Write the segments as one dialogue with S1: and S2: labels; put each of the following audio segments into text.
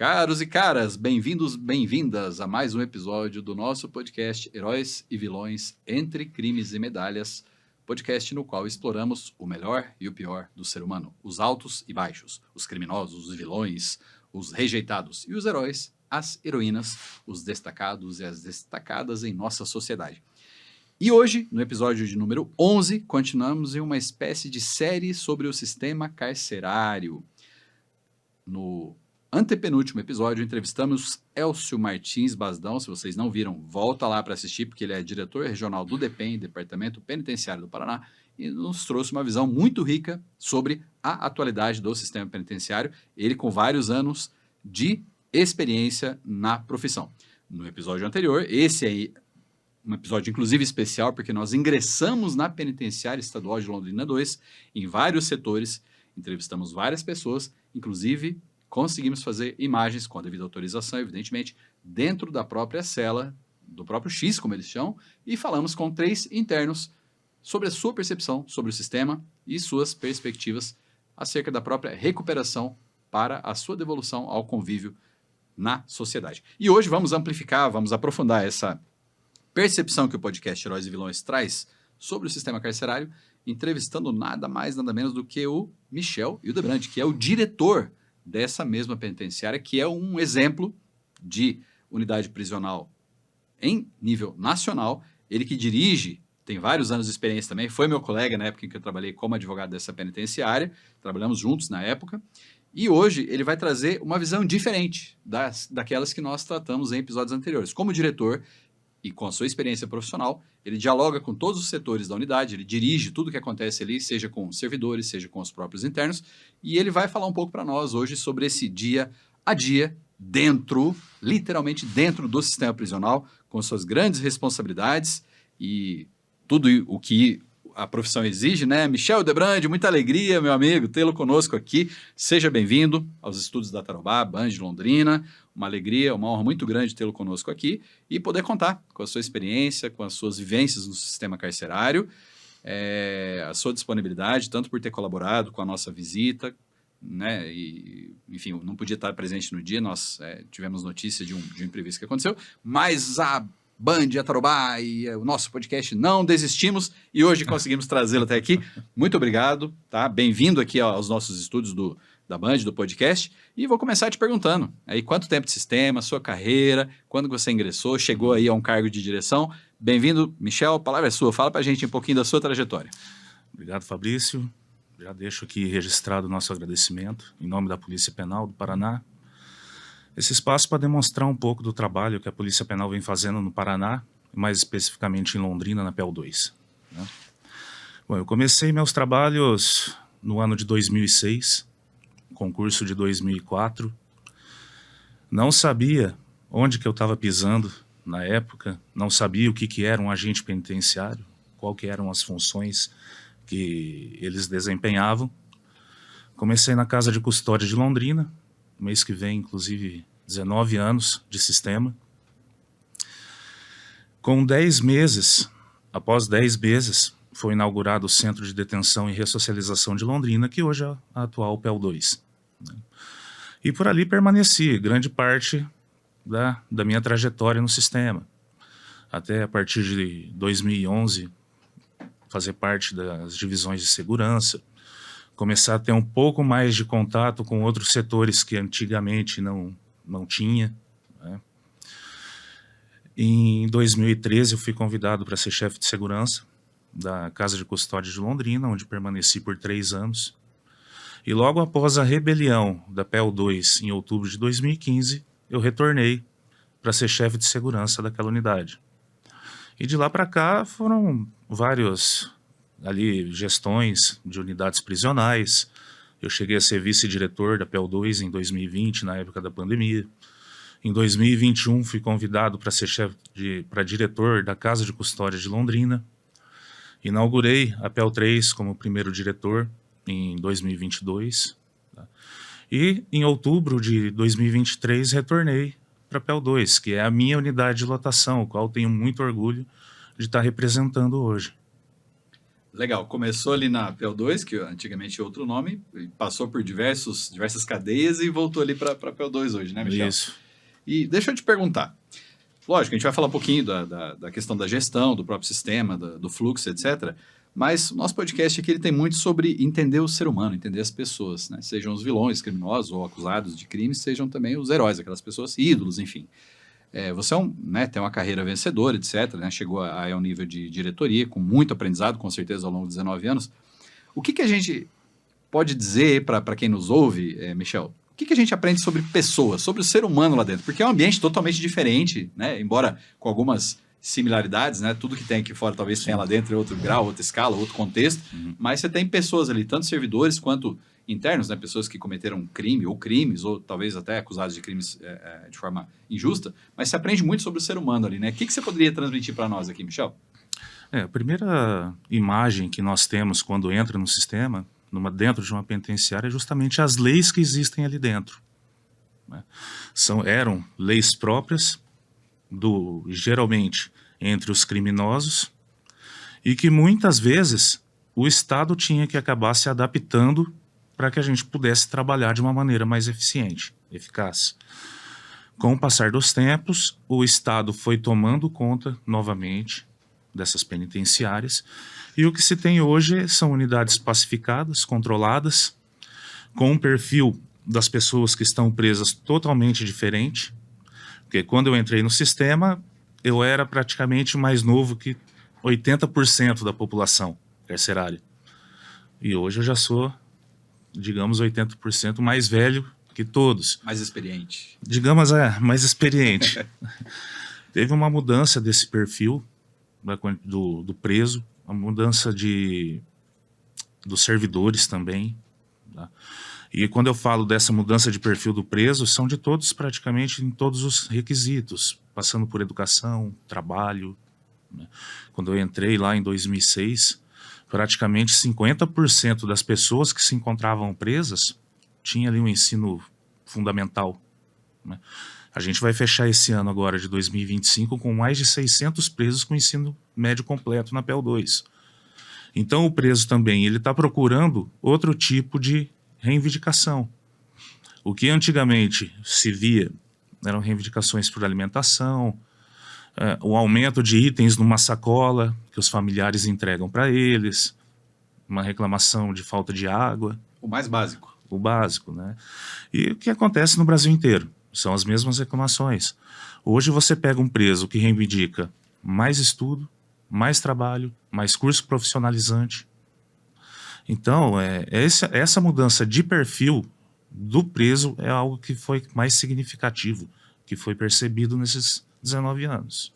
S1: Caros e caras, bem-vindos, bem-vindas a mais um episódio do nosso podcast Heróis e Vilões Entre Crimes e Medalhas, podcast no qual exploramos o melhor e o pior do ser humano, os altos e baixos, os criminosos, os vilões, os rejeitados e os heróis, as heroínas, os destacados e as destacadas em nossa sociedade. E hoje, no episódio de número 11, continuamos em uma espécie de série sobre o sistema carcerário. No antepenúltimo episódio, entrevistamos Elcio Martins Basdão. Se vocês não viram, volta lá para assistir, porque ele é diretor regional do DEPEN, Departamento Penitenciário do Paraná, e nos trouxe uma visão muito rica sobre a atualidade do sistema penitenciário, ele com vários anos de experiência na profissão. No episódio anterior, esse aí, um episódio inclusive especial, porque nós ingressamos na Penitenciária Estadual de Londrina 2, em vários setores, entrevistamos várias pessoas, inclusive conseguimos fazer imagens com a devida autorização, evidentemente, dentro da própria cela, do próprio X, como eles chamam, e falamos com 3 internos sobre a sua percepção sobre o sistema e suas perspectivas acerca da própria recuperação para a sua devolução ao convívio na sociedade. E hoje vamos amplificar, vamos aprofundar essa percepção que o podcast Heróis e Vilões traz sobre o sistema carcerário, entrevistando nada mais, nada menos do que o Michel Hildebrand, que é o diretor dessa mesma penitenciária, que é um exemplo de unidade prisional em nível nacional. Ele que dirige, tem vários anos de experiência também, foi meu colega na época em que eu trabalhei como advogado dessa penitenciária, trabalhamos juntos na época, e hoje ele vai trazer uma visão diferente daquelas que nós tratamos em episódios anteriores. Como diretor, e com a sua experiência profissional, ele dialoga com todos os setores da unidade, ele dirige tudo o que acontece ali, seja com servidores, seja com os próprios internos, e ele vai falar um pouco para nós hoje sobre esse dia a dia dentro, literalmente dentro do sistema prisional, com suas grandes responsabilidades e tudo o que a profissão exige, né? Michel Hildebrand, muita alegria, meu amigo, tê-lo conosco aqui. Seja bem-vindo aos estúdios da Tarobá, Band de Londrina. Uma alegria, uma honra muito grande tê-lo conosco aqui e poder contar com a sua experiência, com as suas vivências no sistema carcerário, a sua disponibilidade, tanto por ter colaborado com a nossa visita, né? E, enfim, não podia estar presente no dia, nós tivemos notícia de um imprevisto que aconteceu, mas a Band, a Tarobá e o nosso podcast não desistimos e hoje conseguimos trazê-lo até aqui. Muito obrigado, tá? Bem-vindo aqui aos nossos estúdios da Band, do podcast, e vou começar te perguntando, aí quanto tempo de sistema, sua carreira, quando você ingressou, chegou aí a um cargo de direção. Bem-vindo, Michel, a palavra é sua, fala pra gente um pouquinho da sua trajetória.
S2: Obrigado, Fabrício, já deixo aqui registrado o nosso agradecimento, em nome da Polícia Penal do Paraná, esse espaço para demonstrar um pouco do trabalho que a Polícia Penal vem fazendo no Paraná, mais especificamente em Londrina, na PEL 2, né? Bom, eu comecei meus trabalhos no ano de 2006, concurso de 2004, não sabia onde que eu estava pisando na época, não sabia o que era um agente penitenciário, qual que eram as funções que eles desempenhavam. Comecei na Casa de Custódia de Londrina, mês que vem, inclusive, 19 anos de sistema. Com 10 meses, após 10 meses, foi inaugurado o Centro de Detenção e Ressocialização de Londrina, que hoje é a atual PEL 2. E por ali permaneci grande parte da minha trajetória no sistema. Até a partir de 2011, fazer parte das divisões de segurança, começar a ter um pouco mais de contato com outros setores que antigamente não tinha, né? Em 2013 eu fui convidado para ser chefe de segurança da Casa de Custódia de Londrina, onde permaneci por 3 anos. E logo após a rebelião da PEL 2, em outubro de 2015, eu retornei para ser chefe de segurança daquela unidade. E de lá para cá foram vários ali gestões de unidades prisionais. Eu cheguei a ser vice-diretor da PEL 2 em 2020, na época da pandemia. Em 2021 fui convidado para ser para diretor da Casa de Custódia de Londrina. Inaugurei a PEL 3 como primeiro diretor em 2022. Tá? E em outubro de 2023 retornei para a PEL 2, que é a minha unidade de lotação, o qual tenho muito orgulho de estar representando hoje.
S1: Legal, começou ali na PEL2, que antigamente tinha outro nome, e passou por diversas cadeias e voltou ali para PEL2 hoje, né, Michel?
S2: Isso.
S1: E deixa eu te perguntar. Lógico, a gente vai falar um pouquinho da questão da gestão, do próprio sistema, do fluxo, etc. Mas o nosso podcast aqui ele tem muito sobre entender o ser humano, entender as pessoas, né? Sejam os vilões, criminosos ou acusados de crimes, sejam também os heróis, aquelas pessoas ídolos, enfim. Você né, tem uma carreira vencedora, etc. Né? Chegou a um nível de diretoria, com muito aprendizado, com certeza, ao longo de 19 anos. O que a gente pode dizer para quem nos ouve, Michel? O que a gente aprende sobre pessoas, sobre o ser humano lá dentro? Porque é um ambiente totalmente diferente, né? Embora com algumas similaridades, né? Tudo que tem aqui fora talvez tenha lá dentro em outro grau, outra escala, outro contexto. Mas você tem pessoas ali, tanto servidores quanto internos, né? Pessoas que cometeram crime ou crimes, ou talvez até acusados de crimes de forma injusta. Mas você aprende muito sobre o ser humano ali, né? O que você poderia transmitir para nós aqui, Michel?
S2: A primeira imagem que nós temos quando entra no sistema, dentro de uma penitenciária, é justamente as leis que existem ali dentro. Né? Eram leis próprias, geralmente entre os criminosos, e que muitas vezes o Estado tinha que acabar se adaptando para que a gente pudesse trabalhar de uma maneira mais eficiente, eficaz. Com o passar dos tempos, o Estado foi tomando conta novamente dessas penitenciárias, e o que se tem hoje são unidades pacificadas, controladas, com um perfil das pessoas que estão presas totalmente diferente, porque quando eu entrei no sistema, eu era praticamente mais novo que 80% da população carcerária. E hoje eu já sou, digamos, 80% mais velho que todos.
S1: Mais experiente.
S2: Digamos, mais experiente. Teve uma mudança desse perfil do preso, a mudança dos servidores também. Tá? E quando eu falo dessa mudança de perfil do preso, são de todos, praticamente em todos os requisitos, passando por educação, trabalho. Né? Quando eu entrei lá em 2006, praticamente 50% das pessoas que se encontravam presas tinha ali um ensino fundamental. Né? A gente vai fechar esse ano agora, de 2025, com mais de 600 presos com ensino médio completo na PEL2. Então o preso também ele está procurando outro tipo de reivindicação. O que antigamente se via eram reivindicações por alimentação, o aumento de itens numa sacola que os familiares entregam para eles, uma reclamação de falta de água.
S1: O mais básico.
S2: O básico, né? E o que acontece no Brasil inteiro? São as mesmas reclamações. Hoje você pega um preso que reivindica mais estudo, mais trabalho, mais curso profissionalizante. Então, essa mudança de perfil do preso é algo que foi mais significativo, que foi percebido nesses 19 anos.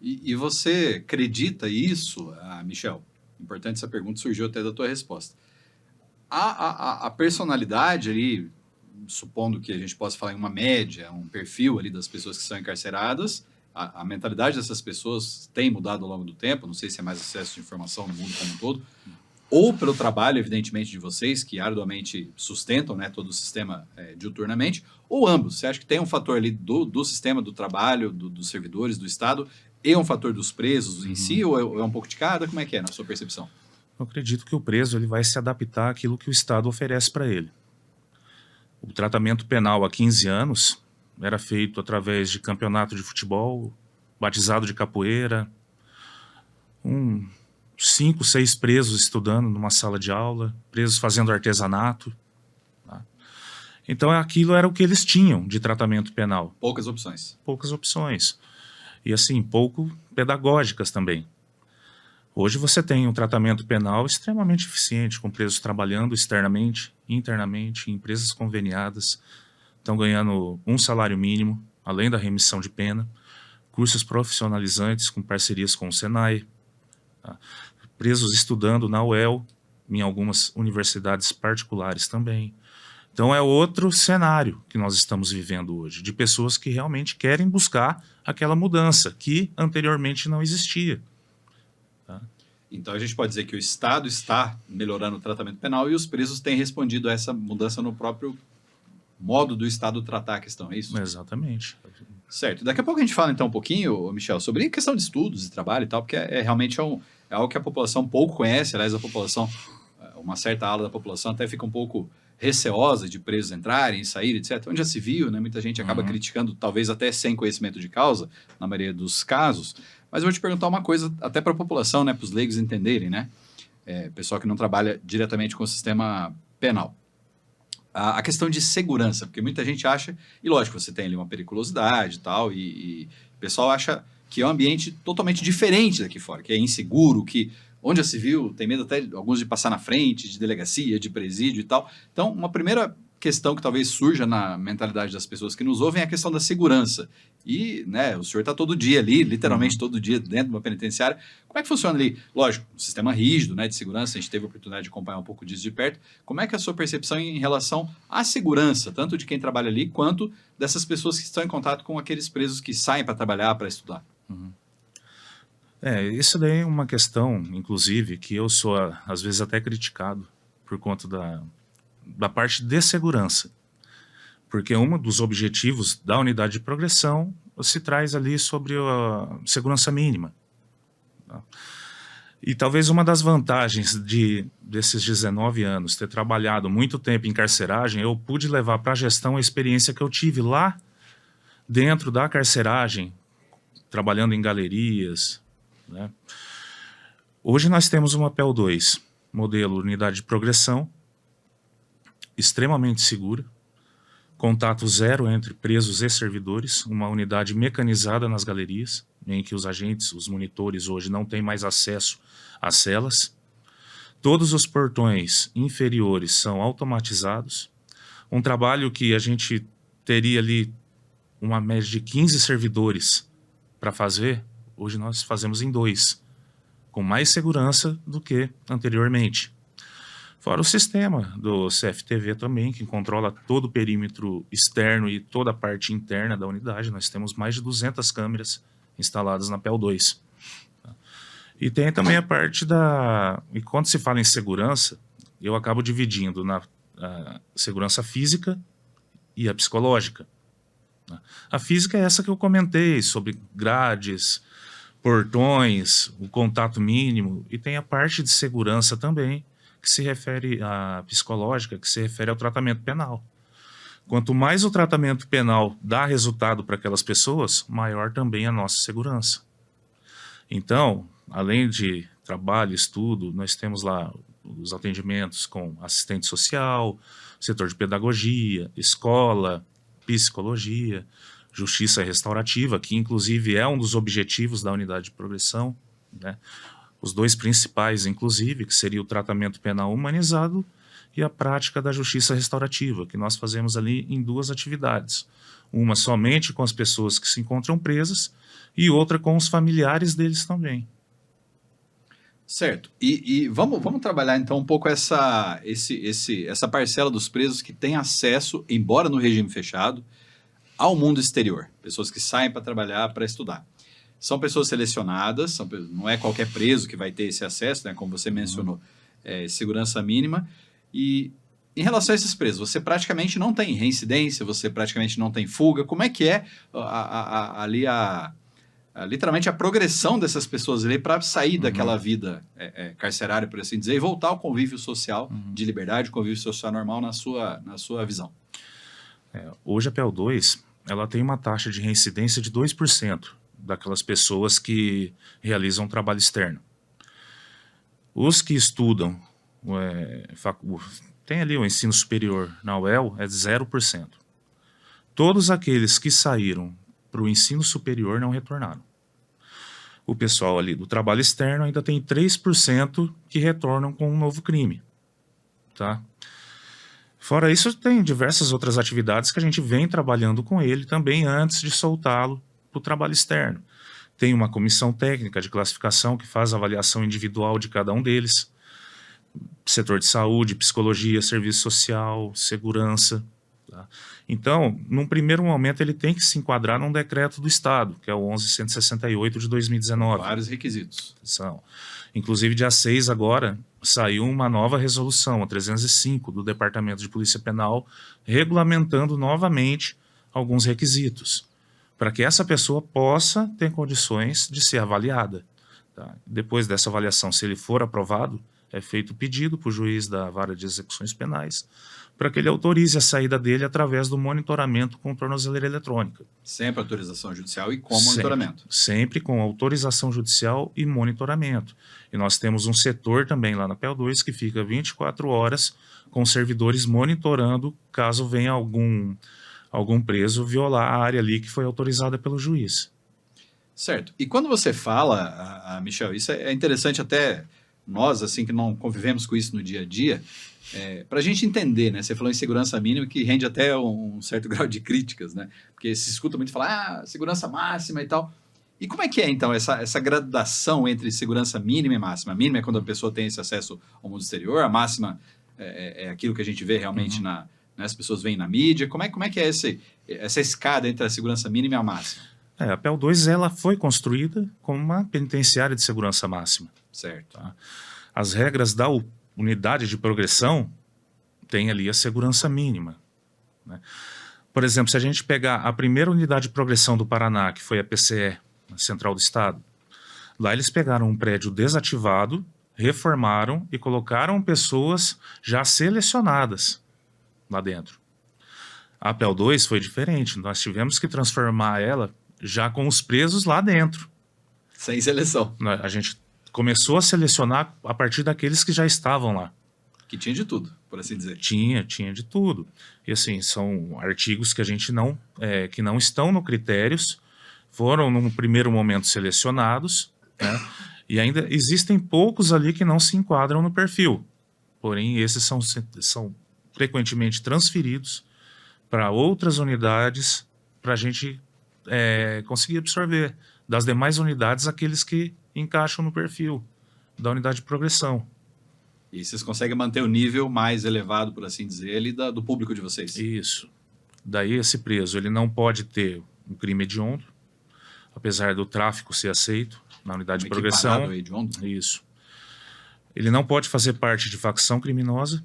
S1: E você acredita isso, Michel? Importante essa pergunta, surgiu até da tua resposta. A personalidade ali, supondo que a gente possa falar em uma média, um perfil ali das pessoas que são encarceradas, a mentalidade dessas pessoas tem mudado ao longo do tempo, não sei se é mais acesso de informação no mundo como um todo, ou pelo trabalho, evidentemente, de vocês, que arduamente sustentam, né, todo o sistema diuturnamente, ou ambos. Você acha que tem um fator ali do sistema, do trabalho, dos servidores, do Estado, e um fator dos presos em si, ou é um pouco de cada? Como é que é, na sua percepção?
S2: Eu acredito que o preso ele vai se adaptar àquilo que o Estado oferece para ele. O tratamento penal há 15 anos era feito através de campeonato de futebol, batizado de capoeira, 5, 6 presos estudando numa sala de aula, presos fazendo artesanato. Tá? Então aquilo era o que eles tinham de tratamento penal.
S1: Poucas opções.
S2: Poucas opções. E assim, pouco pedagógicas também. Hoje você tem um tratamento penal extremamente eficiente, com presos trabalhando externamente, internamente, em empresas conveniadas, estão ganhando um salário mínimo, além da remissão de pena, cursos profissionalizantes com parcerias com o Senai, tá? Presos estudando na UEL, em algumas universidades particulares também. Então é outro cenário que nós estamos vivendo hoje, de pessoas que realmente querem buscar aquela mudança que anteriormente não existia. Tá?
S1: Então a gente pode dizer que o Estado está melhorando o tratamento penal e os presos têm respondido a essa mudança no próprio modo do Estado tratar a questão, é isso?
S2: Exatamente.
S1: Certo. Daqui a pouco a gente fala então um pouquinho, Michel, sobre a questão de estudos e trabalho e tal, porque realmente é algo que a população pouco conhece. Aliás, a população, uma certa ala da população até fica um pouco receosa de presos entrarem e saírem, etc. Onde já se viu, né? Muita gente acaba criticando, talvez até sem conhecimento de causa, na maioria dos casos. Mas eu vou te perguntar uma coisa, até para a população, né? Para os leigos entenderem, né? Pessoal que não trabalha diretamente com o sistema penal. A questão de segurança, porque muita gente acha, e lógico, você tem ali uma periculosidade e tal, e o pessoal acha que é um ambiente totalmente diferente daqui fora, que é inseguro, que onde já se viu, tem medo até alguns de passar na frente, de delegacia, de presídio e tal. Então, uma primeira questão que talvez surja na mentalidade das pessoas que nos ouvem é a questão da segurança. E, né, o senhor está todo dia ali, literalmente todo dia dentro de uma penitenciária. Como é que funciona ali? Lógico, um sistema rígido, né, de segurança, a gente teve a oportunidade de acompanhar um pouco disso de perto. Como é que é a sua percepção em relação à segurança, tanto de quem trabalha ali, quanto dessas pessoas que estão em contato com aqueles presos que saem para trabalhar, para estudar?
S2: Isso daí é uma questão, inclusive, que eu sou, às vezes, até criticado por conta da parte de segurança. Porque um dos objetivos da unidade de progressão se traz ali sobre a segurança mínima. Tá? E talvez uma das vantagens desses 19 anos, ter trabalhado muito tempo em carceragem, eu pude levar para a gestão a experiência que eu tive lá dentro da carceragem, trabalhando em galerias, né? Hoje nós temos uma PEL 2, modelo unidade de progressão, extremamente segura, contato zero entre presos e servidores, uma unidade mecanizada nas galerias, em que os agentes, os monitores hoje não têm mais acesso às celas. Todos os portões inferiores são automatizados. Um trabalho que a gente teria ali uma média de 15 servidores para fazer, hoje nós fazemos em 2, com mais segurança do que anteriormente. Fora o sistema do CFTV também, que controla todo o perímetro externo e toda a parte interna da unidade. Nós temos mais de 200 câmeras instaladas na PEL 2. E tem também a parte E quando se fala em segurança, eu acabo dividindo na segurança física e a psicológica. A física é essa que eu comentei, sobre grades, portões, o contato mínimo, e tem a parte de segurança também, que se refere à psicológica, que se refere ao tratamento penal. Quanto mais o tratamento penal dá resultado para aquelas pessoas, maior também a nossa segurança. Então, além de trabalho, estudo, nós temos lá os atendimentos com assistente social, setor de pedagogia, escola, psicologia, justiça restaurativa, que inclusive é um dos objetivos da unidade de progressão, né? Os 2 principais, inclusive, que seria o tratamento penal humanizado e a prática da justiça restaurativa, que nós fazemos ali em 2 atividades. Uma somente com as pessoas que se encontram presas e outra com os familiares deles também.
S1: Certo. E vamos trabalhar então um pouco essa parcela dos presos que tem acesso, embora no regime fechado, ao mundo exterior. Pessoas que saem para trabalhar, para estudar. São pessoas selecionadas, não é qualquer preso que vai ter esse acesso, né, como você mencionou, segurança mínima. E em relação a esses presos, você praticamente não tem reincidência, você praticamente não tem fuga. Como é que é literalmente a progressão dessas pessoas ali para sair daquela vida carcerária, por assim dizer, e voltar ao convívio social de liberdade, convívio social normal na sua visão?
S2: Hoje a PEL 2 ela tem uma taxa de reincidência de 2%. Daquelas pessoas que realizam trabalho externo. Os que estudam, tem ali o ensino superior na UEL, é de 0%. Todos aqueles que saíram para o ensino superior não retornaram. O pessoal ali do trabalho externo ainda tem 3% que retornam com um novo crime. Tá? Fora isso, tem diversas outras atividades que a gente vem trabalhando com ele também antes de soltá-lo para o trabalho externo. Tem uma comissão técnica de classificação que faz a avaliação individual de cada um deles. Setor de saúde, psicologia, serviço social, segurança. Tá? Então, num primeiro momento, ele tem que se enquadrar num decreto do Estado, que é o 11.168 de 2019.
S1: Vários requisitos.
S2: Inclusive, dia 6 agora, saiu uma nova resolução, a 305, do Departamento de Polícia Penal, regulamentando novamente alguns requisitos, para que essa pessoa possa ter condições de ser avaliada. Tá? Depois dessa avaliação, se ele for aprovado, é feito o pedido para o juiz da Vara de Execuções Penais para que ele autorize a saída dele através do monitoramento com tornozeleira eletrônica.
S1: Sempre autorização judicial e com monitoramento.
S2: Sempre com autorização judicial e monitoramento. E nós temos um setor também lá na PEL2 que fica 24 horas com servidores monitorando caso venha algum preso violar a área ali que foi autorizada pelo juiz.
S1: Certo. E quando você fala, Michel, isso é interessante até nós, assim, que não convivemos com isso no dia a dia, para a gente entender, né? Você falou em segurança mínima, que rende até um certo grau de críticas, né? Porque se escuta muito falar, segurança máxima e tal. E como é que é, então, essa gradação entre segurança mínima e máxima? A mínima é quando a pessoa tem esse acesso ao mundo exterior, a máxima é aquilo que a gente vê realmente né, as pessoas veem na mídia. Como é que é essa escada entre a segurança mínima e a máxima?
S2: A PEL2 ela foi construída como uma penitenciária de segurança máxima.
S1: Certo.
S2: Tá? As regras da unidade de progressão têm ali a segurança mínima. Né? Por exemplo, se a gente pegar a primeira unidade de progressão do Paraná, que foi a PCE, a Central do Estado, lá eles pegaram um prédio desativado, reformaram e colocaram pessoas já selecionadas lá dentro. A PEL2 foi diferente, nós tivemos que transformar ela já com os presos lá dentro.
S1: Sem seleção.
S2: A gente começou a selecionar a partir daqueles que já estavam lá.
S1: Que tinha de tudo, por assim dizer.
S2: Tinha de tudo. E assim, são artigos que a gente que não estão no critérios, foram num primeiro momento selecionados, né? E ainda existem poucos ali que não se enquadram no perfil. Porém, esses são frequentemente transferidos para outras unidades para a gente conseguir absorver das demais unidades aqueles que encaixam no perfil da unidade de progressão.
S1: E vocês conseguem manter o nível mais elevado, por assim dizer, ali do público de vocês.
S2: Isso. Daí esse preso, ele não pode ter um crime hediondo, apesar do tráfico ser aceito na unidade de progressão.
S1: Hediondo.
S2: Isso. Ele não pode fazer parte de facção criminosa,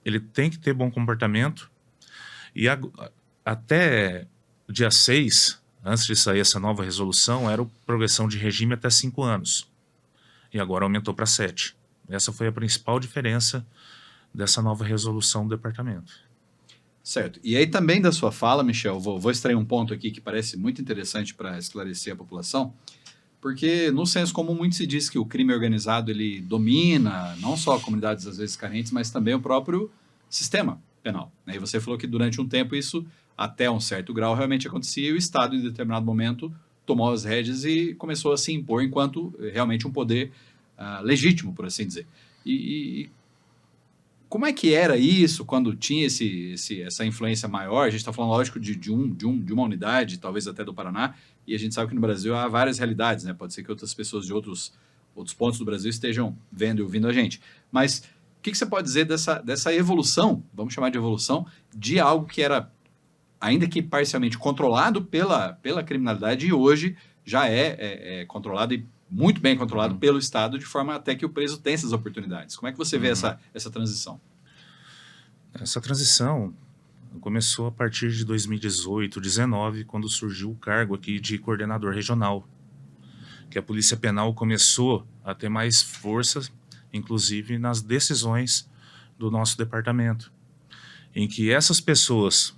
S2: ele tem que ter bom comportamento, e até dia 6, antes de sair essa nova resolução, era progressão de regime até 5 anos. E agora aumentou para 7. Essa foi a principal diferença dessa nova resolução do departamento.
S1: Certo. E aí também da sua fala, Michel, vou extrair um ponto aqui que parece muito interessante para esclarecer a população, porque no senso comum muito se diz que o crime organizado ele domina não só comunidades às vezes carentes, mas também o próprio sistema penal. E você falou que durante um tempo isso, até um certo grau, realmente acontecia e o Estado, em determinado momento, tomou as rédeas e começou a se impor enquanto realmente um poder legítimo, por assim dizer. E como é que era isso quando tinha essa influência maior? A gente está falando, lógico, de uma unidade, talvez até do Paraná, e a gente sabe que no Brasil há várias realidades, né? Pode ser que outras pessoas de outros pontos do Brasil estejam vendo e ouvindo a gente. Mas o que você pode dizer dessa evolução, vamos chamar de evolução, de algo que era, ainda que parcialmente, controlado pela criminalidade e hoje já é controlado e muito bem controlado pelo Estado, de forma até que o preso tem essas oportunidades. Como é que você vê essa transição?
S2: Essa transição começou a partir de 2018, 2019, quando surgiu o cargo aqui de coordenador regional, que a Polícia Penal começou a ter mais força, inclusive nas decisões do nosso departamento, em que essas pessoas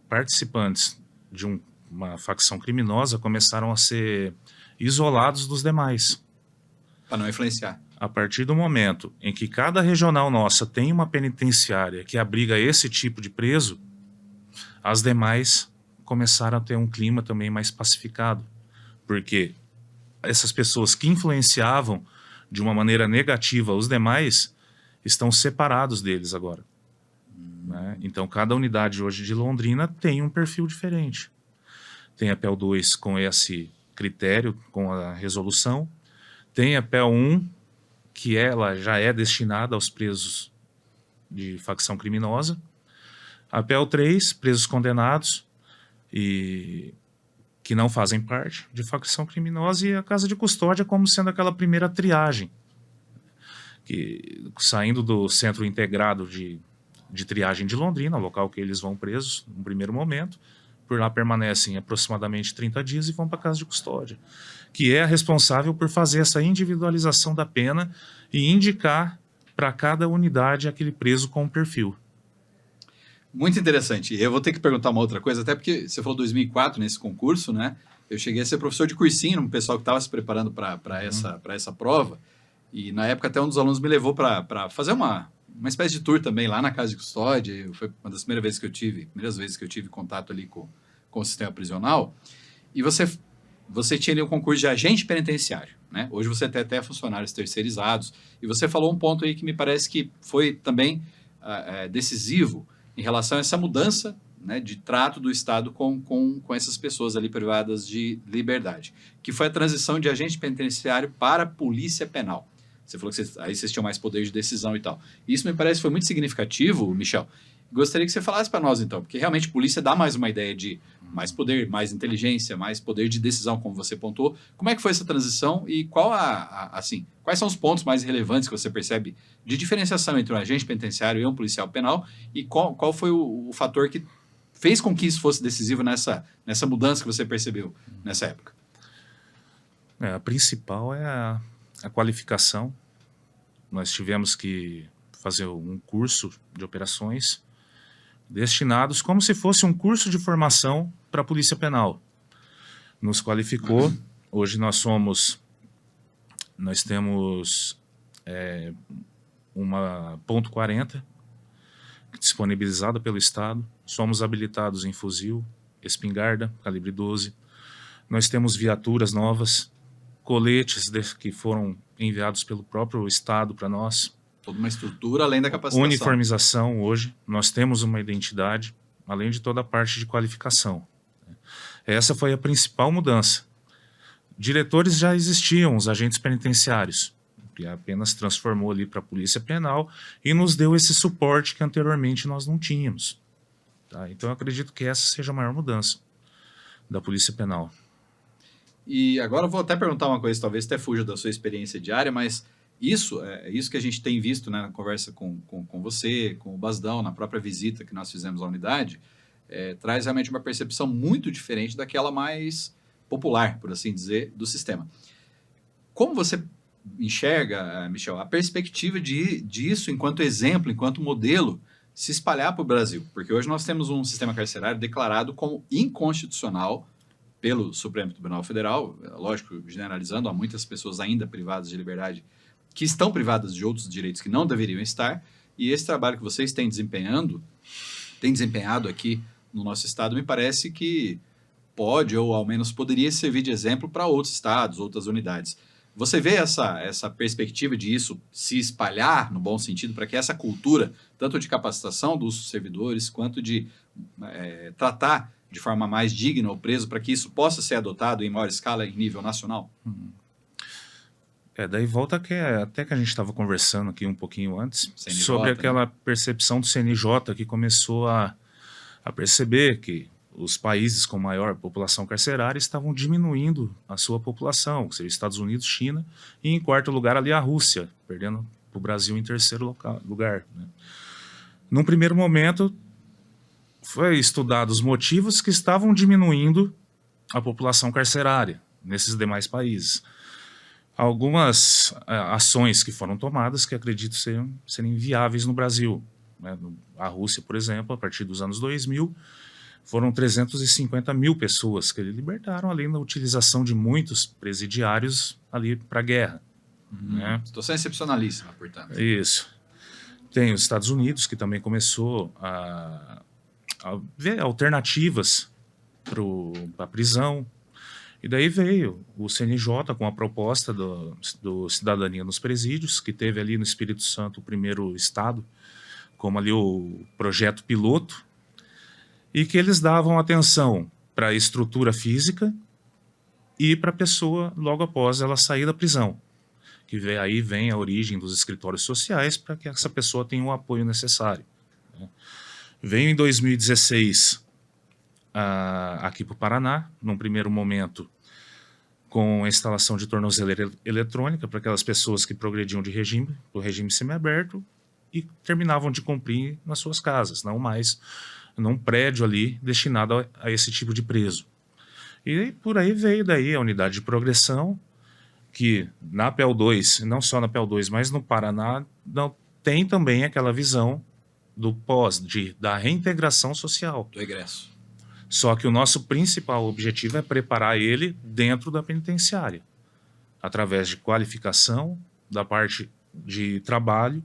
S2: participantes de uma facção criminosa começaram a ser isolados dos demais.
S1: Para não influenciar.
S2: A partir do momento em que cada regional nossa tem uma penitenciária que abriga esse tipo de preso, as demais começaram a ter um clima também mais pacificado. Porque essas pessoas que influenciavam de uma maneira negativa os demais estão separados deles agora. Né? Então, cada unidade hoje de Londrina tem um perfil diferente. Tem a PEL2 com esse critério, com a resolução. Tem a PEL1, que ela já é destinada aos presos de facção criminosa. A PEL3, presos condenados e que não fazem parte de facção criminosa, e a casa de custódia como sendo aquela primeira triagem, que saindo do centro integrado de triagem de Londrina, local que eles vão presos no primeiro momento, por lá permanecem aproximadamente 30 dias e vão para a casa de custódia, que é a responsável por fazer essa individualização da pena e indicar para cada unidade aquele preso com perfil.
S1: Muito interessante. Eu vou ter que perguntar uma outra coisa, até porque você falou 2004 nesse concurso, né? Eu cheguei a ser professor de cursinho, um pessoal que estava se preparando para essa prova, e na época até um dos alunos me levou para fazer uma espécie de tour também lá na casa de custódia. Foi uma das primeiras vezes que eu tive contato ali com o sistema prisional. E você tinha ali um concurso de agente penitenciário, né? Hoje você tem até funcionários terceirizados, e você falou um ponto aí que me parece que foi também decisivo em relação a essa mudança, né, de trato do Estado com essas pessoas ali privadas de liberdade, que foi a transição de agente penitenciário para polícia penal. Você falou que aí vocês tinham mais poder de decisão e tal. Isso me parece que foi muito significativo, Michel. Gostaria que você falasse para nós, então, porque realmente polícia dá mais uma ideia de mais poder, mais inteligência, mais poder de decisão, como você pontuou. Como é que foi essa transição e quais são os pontos mais relevantes que você percebe de diferenciação entre um agente penitenciário e um policial penal, e qual foi o fator que fez com que isso fosse decisivo nessa mudança que você percebeu nessa época?
S2: A principal é a qualificação. Nós tivemos que fazer um curso de operações destinados como se fosse um curso de formação para a Polícia Penal. Nos qualificou. Hoje nós temos uma .40 disponibilizada pelo Estado. Somos habilitados em fuzil, espingarda, calibre 12. Nós temos viaturas novas, coletes que foram enviados pelo próprio Estado para nós.
S1: Toda uma estrutura além da capacitação.
S2: Uniformização hoje, nós temos uma identidade, além de toda a parte de qualificação. Essa foi a principal mudança. Diretores já existiam, os agentes penitenciários, que apenas transformou ali para a Polícia Penal e nos deu esse suporte que anteriormente nós não tínhamos. Tá? Então eu acredito que essa seja a maior mudança da Polícia Penal.
S1: E agora eu vou até perguntar uma coisa, talvez até fuja da sua experiência diária, mas isso que a gente tem visto, né, na conversa com você, com o Basdão, na própria visita que nós fizemos à unidade, traz realmente uma percepção muito diferente daquela mais popular, por assim dizer, do sistema. Como você enxerga, Michel, a perspectiva disso enquanto exemplo, enquanto modelo, se espalhar para o Brasil? Porque hoje nós temos um sistema carcerário declarado como inconstitucional pelo Supremo Tribunal Federal, lógico, generalizando, há muitas pessoas ainda privadas de liberdade que estão privadas de outros direitos que não deveriam estar, e esse trabalho que vocês têm desempenhado aqui no nosso estado, me parece que pode, ou ao menos poderia servir de exemplo para outros estados, outras unidades. Você vê essa perspectiva de isso se espalhar, no bom sentido, para que essa cultura, tanto de capacitação dos servidores, quanto de tratar de forma mais digna o preso, para que isso possa ser adotado em maior escala em nível nacional?
S2: Daí volta até que a gente estava conversando aqui um pouquinho antes,
S1: CNJ,
S2: sobre aquela percepção do CNJ que começou a perceber que os países com maior população carcerária estavam diminuindo a sua população, que seria Estados Unidos, China, e em quarto lugar ali a Rússia, perdendo para o Brasil em terceiro lugar. Né? Num primeiro momento, foi estudado os motivos que estavam diminuindo a população carcerária nesses demais países. Algumas ações que foram tomadas que acredito serem viáveis no Brasil. Né? A Rússia, por exemplo, a partir dos anos 2000, foram 350 mil pessoas que eles libertaram, além da utilização de muitos presidiários ali para a guerra. Né?
S1: Situação excepcionalíssima, portanto.
S2: Isso. Tem os Estados Unidos, que também começou a ver alternativas para a prisão. E daí veio o CNJ com a proposta do Cidadania nos Presídios, que teve ali no Espírito Santo o primeiro estado, como ali o projeto piloto, e que eles davam atenção para a estrutura física e para a pessoa logo após ela sair da prisão. Que aí vem a origem dos escritórios sociais para que essa pessoa tenha o apoio necessário. Veio em 2016 aqui para o Paraná, num primeiro momento, com a instalação de tornozeleira eletrônica para aquelas pessoas que progrediam do regime semiaberto e terminavam de cumprir nas suas casas, não mais num prédio ali destinado a esse tipo de preso. E por aí veio daí a unidade de progressão, que na PEL2, não só na PEL2, mas no Paraná, não, tem também aquela visão do da reintegração social.
S1: Do egresso.
S2: Só que o nosso principal objetivo é preparar ele dentro da penitenciária, através de qualificação, da parte de trabalho,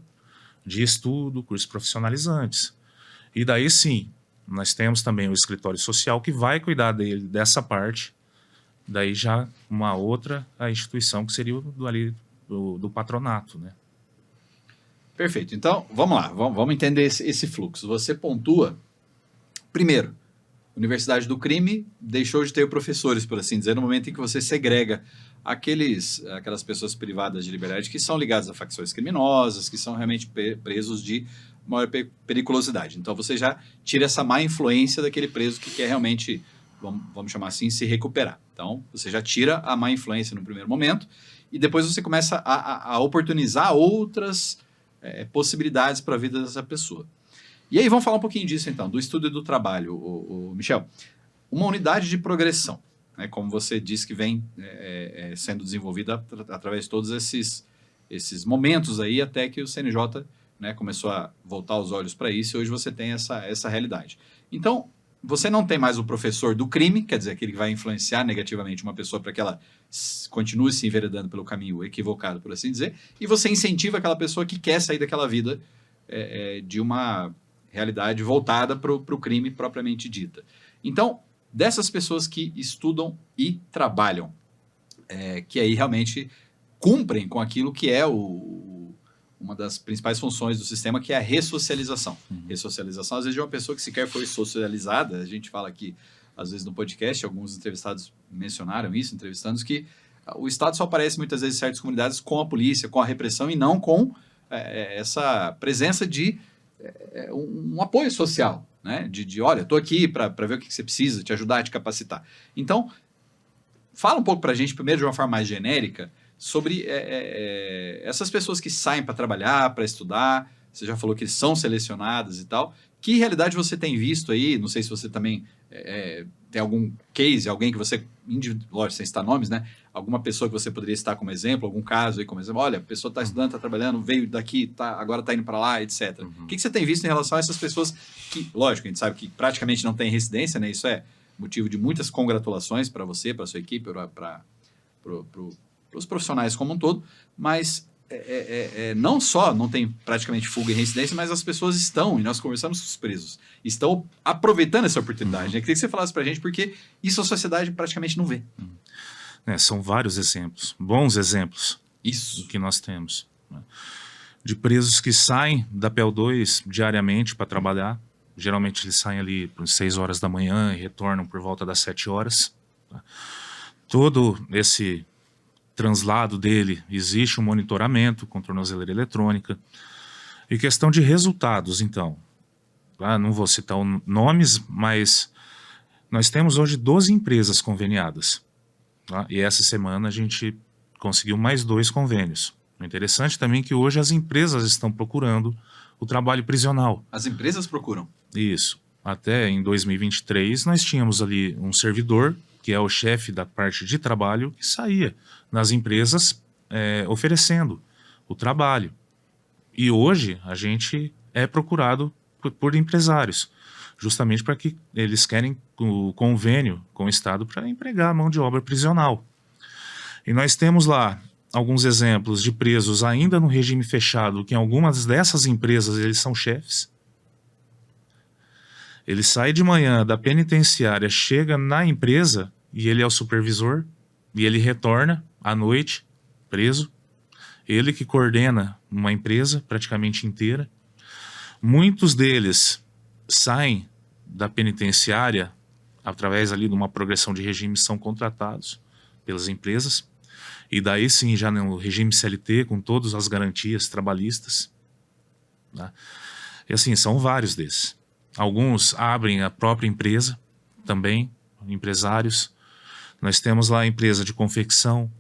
S2: de estudo, cursos profissionalizantes. E daí sim, nós temos também o escritório social que vai cuidar dele, dessa parte, daí já uma outra a instituição que seria do patronato, né?
S1: Perfeito. Então, vamos lá, vamos entender esse fluxo. Você pontua, primeiro, Universidade do Crime deixou de ter professores, por assim dizer, no momento em que você segrega aquelas pessoas privadas de liberdade que são ligadas a facções criminosas, que são realmente presos de maior periculosidade. Então você já tira essa má influência daquele preso que quer realmente, vamos chamar assim, se recuperar. Então você já tira a má influência no primeiro momento e depois você começa a oportunizar outras possibilidades para a vida dessa pessoa. E aí vamos falar um pouquinho disso então, do estudo e do trabalho, o Michel. Uma unidade de progressão, né, como você disse que vem sendo desenvolvida através de todos esses momentos aí, até que o CNJ, né, começou a voltar os olhos para isso e hoje você tem essa realidade. Então, você não tem mais o professor do crime, quer dizer, aquele que vai influenciar negativamente uma pessoa para que ela continue se enveredando pelo caminho equivocado, por assim dizer, e você incentiva aquela pessoa que quer sair daquela vida de uma realidade voltada para o crime propriamente dita. Então, dessas pessoas que estudam e trabalham, que aí realmente cumprem com aquilo que é uma das principais funções do sistema, que é a ressocialização. Ressocialização, às vezes, de uma pessoa que sequer foi socializada. A gente fala aqui, às vezes, no podcast, alguns entrevistados mencionaram isso, entrevistando que o Estado só aparece, muitas vezes, em certas comunidades com a polícia, com a repressão, e não com essa presença de um apoio social, né? De olha, estou aqui para ver o que você precisa, te ajudar, te capacitar. Então, fala um pouco para a gente, primeiro de uma forma mais genérica, sobre essas pessoas que saem para trabalhar, para estudar. Você já falou que eles são selecionadas e tal. Que realidade você tem visto aí? Não sei se você também tem algum case, alguém que você, lógico, sem citar nomes, né? Alguma pessoa que você poderia citar como exemplo, algum caso aí como exemplo. Olha, a pessoa está estudando, está trabalhando, veio daqui, agora está indo para lá, etc. O que você tem visto em relação a essas pessoas que, lógico, a gente sabe que praticamente não tem residência, né? Isso é motivo de muitas congratulações para você, para a sua equipe, para os profissionais como um todo, mas não só não tem praticamente fuga em residência, mas as pessoas estão, e nós conversamos com os presos, estão aproveitando essa oportunidade. Né? Queria que você falasse para a gente, porque isso a sociedade praticamente não vê.
S2: São vários exemplos, bons exemplos que nós temos, né? De presos que saem da PEL2 diariamente para trabalhar. Geralmente eles saem ali por 6 horas da manhã e retornam por volta das 7 horas. Tá? Todo esse translado dele, existe um monitoramento com tornozeleira eletrônica. E questão de resultados, então. Não vou citar nomes, mas nós temos hoje 12 empresas conveniadas. E essa semana a gente conseguiu mais 2 convênios. O interessante também é que hoje as empresas estão procurando o trabalho prisional.
S1: As empresas procuram?
S2: Isso. Até em 2023 nós tínhamos ali um servidor, que é o chefe da parte de trabalho, que saía nas empresas oferecendo o trabalho. E hoje a gente é procurado por empresários, justamente para que eles querem o convênio com o Estado para empregar a mão de obra prisional. E nós temos lá alguns exemplos de presos ainda no regime fechado, que em algumas dessas empresas eles são chefes. Ele sai de manhã da penitenciária, chega na empresa e ele é o supervisor, e ele retorna à noite, preso. Ele que coordena uma empresa praticamente inteira. Muitos deles saem da penitenciária através ali de uma progressão de regime, são contratados pelas empresas. E daí sim, já no regime CLT, com todas as garantias trabalhistas. Tá? E assim, são vários desses. Alguns abrem a própria empresa também, empresários. Nós temos lá a empresa de confecção,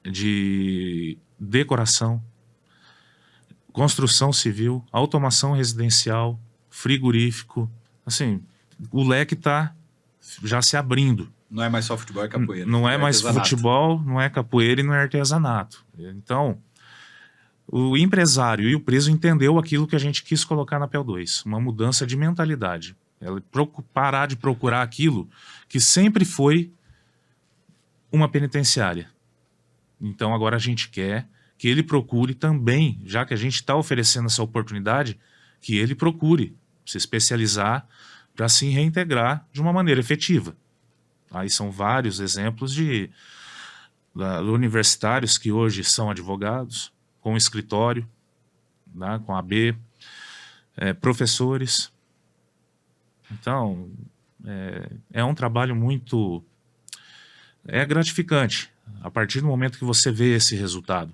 S2: de decoração, construção civil, automação residencial, frigorífico. assim, o leque está já se abrindo.
S1: Não é mais só futebol, é capoeira.
S2: Não é mais
S1: artesanato.
S2: futebol, não é capoeira e não é artesanato. Então, o empresário e o preso entendeu aquilo que a gente quis colocar na PEL 2, uma mudança de mentalidade. Ela parar de procurar aquilo que sempre foi uma penitenciária. Então agora a gente quer que ele procure também, já que a gente está oferecendo essa oportunidade, que ele procure se especializar para se reintegrar de uma maneira efetiva. Aí são vários exemplos de universitários que hoje são advogados, com escritório, né, com AB, professores. Então, é um trabalho muito gratificante, a partir do momento que você vê esse resultado.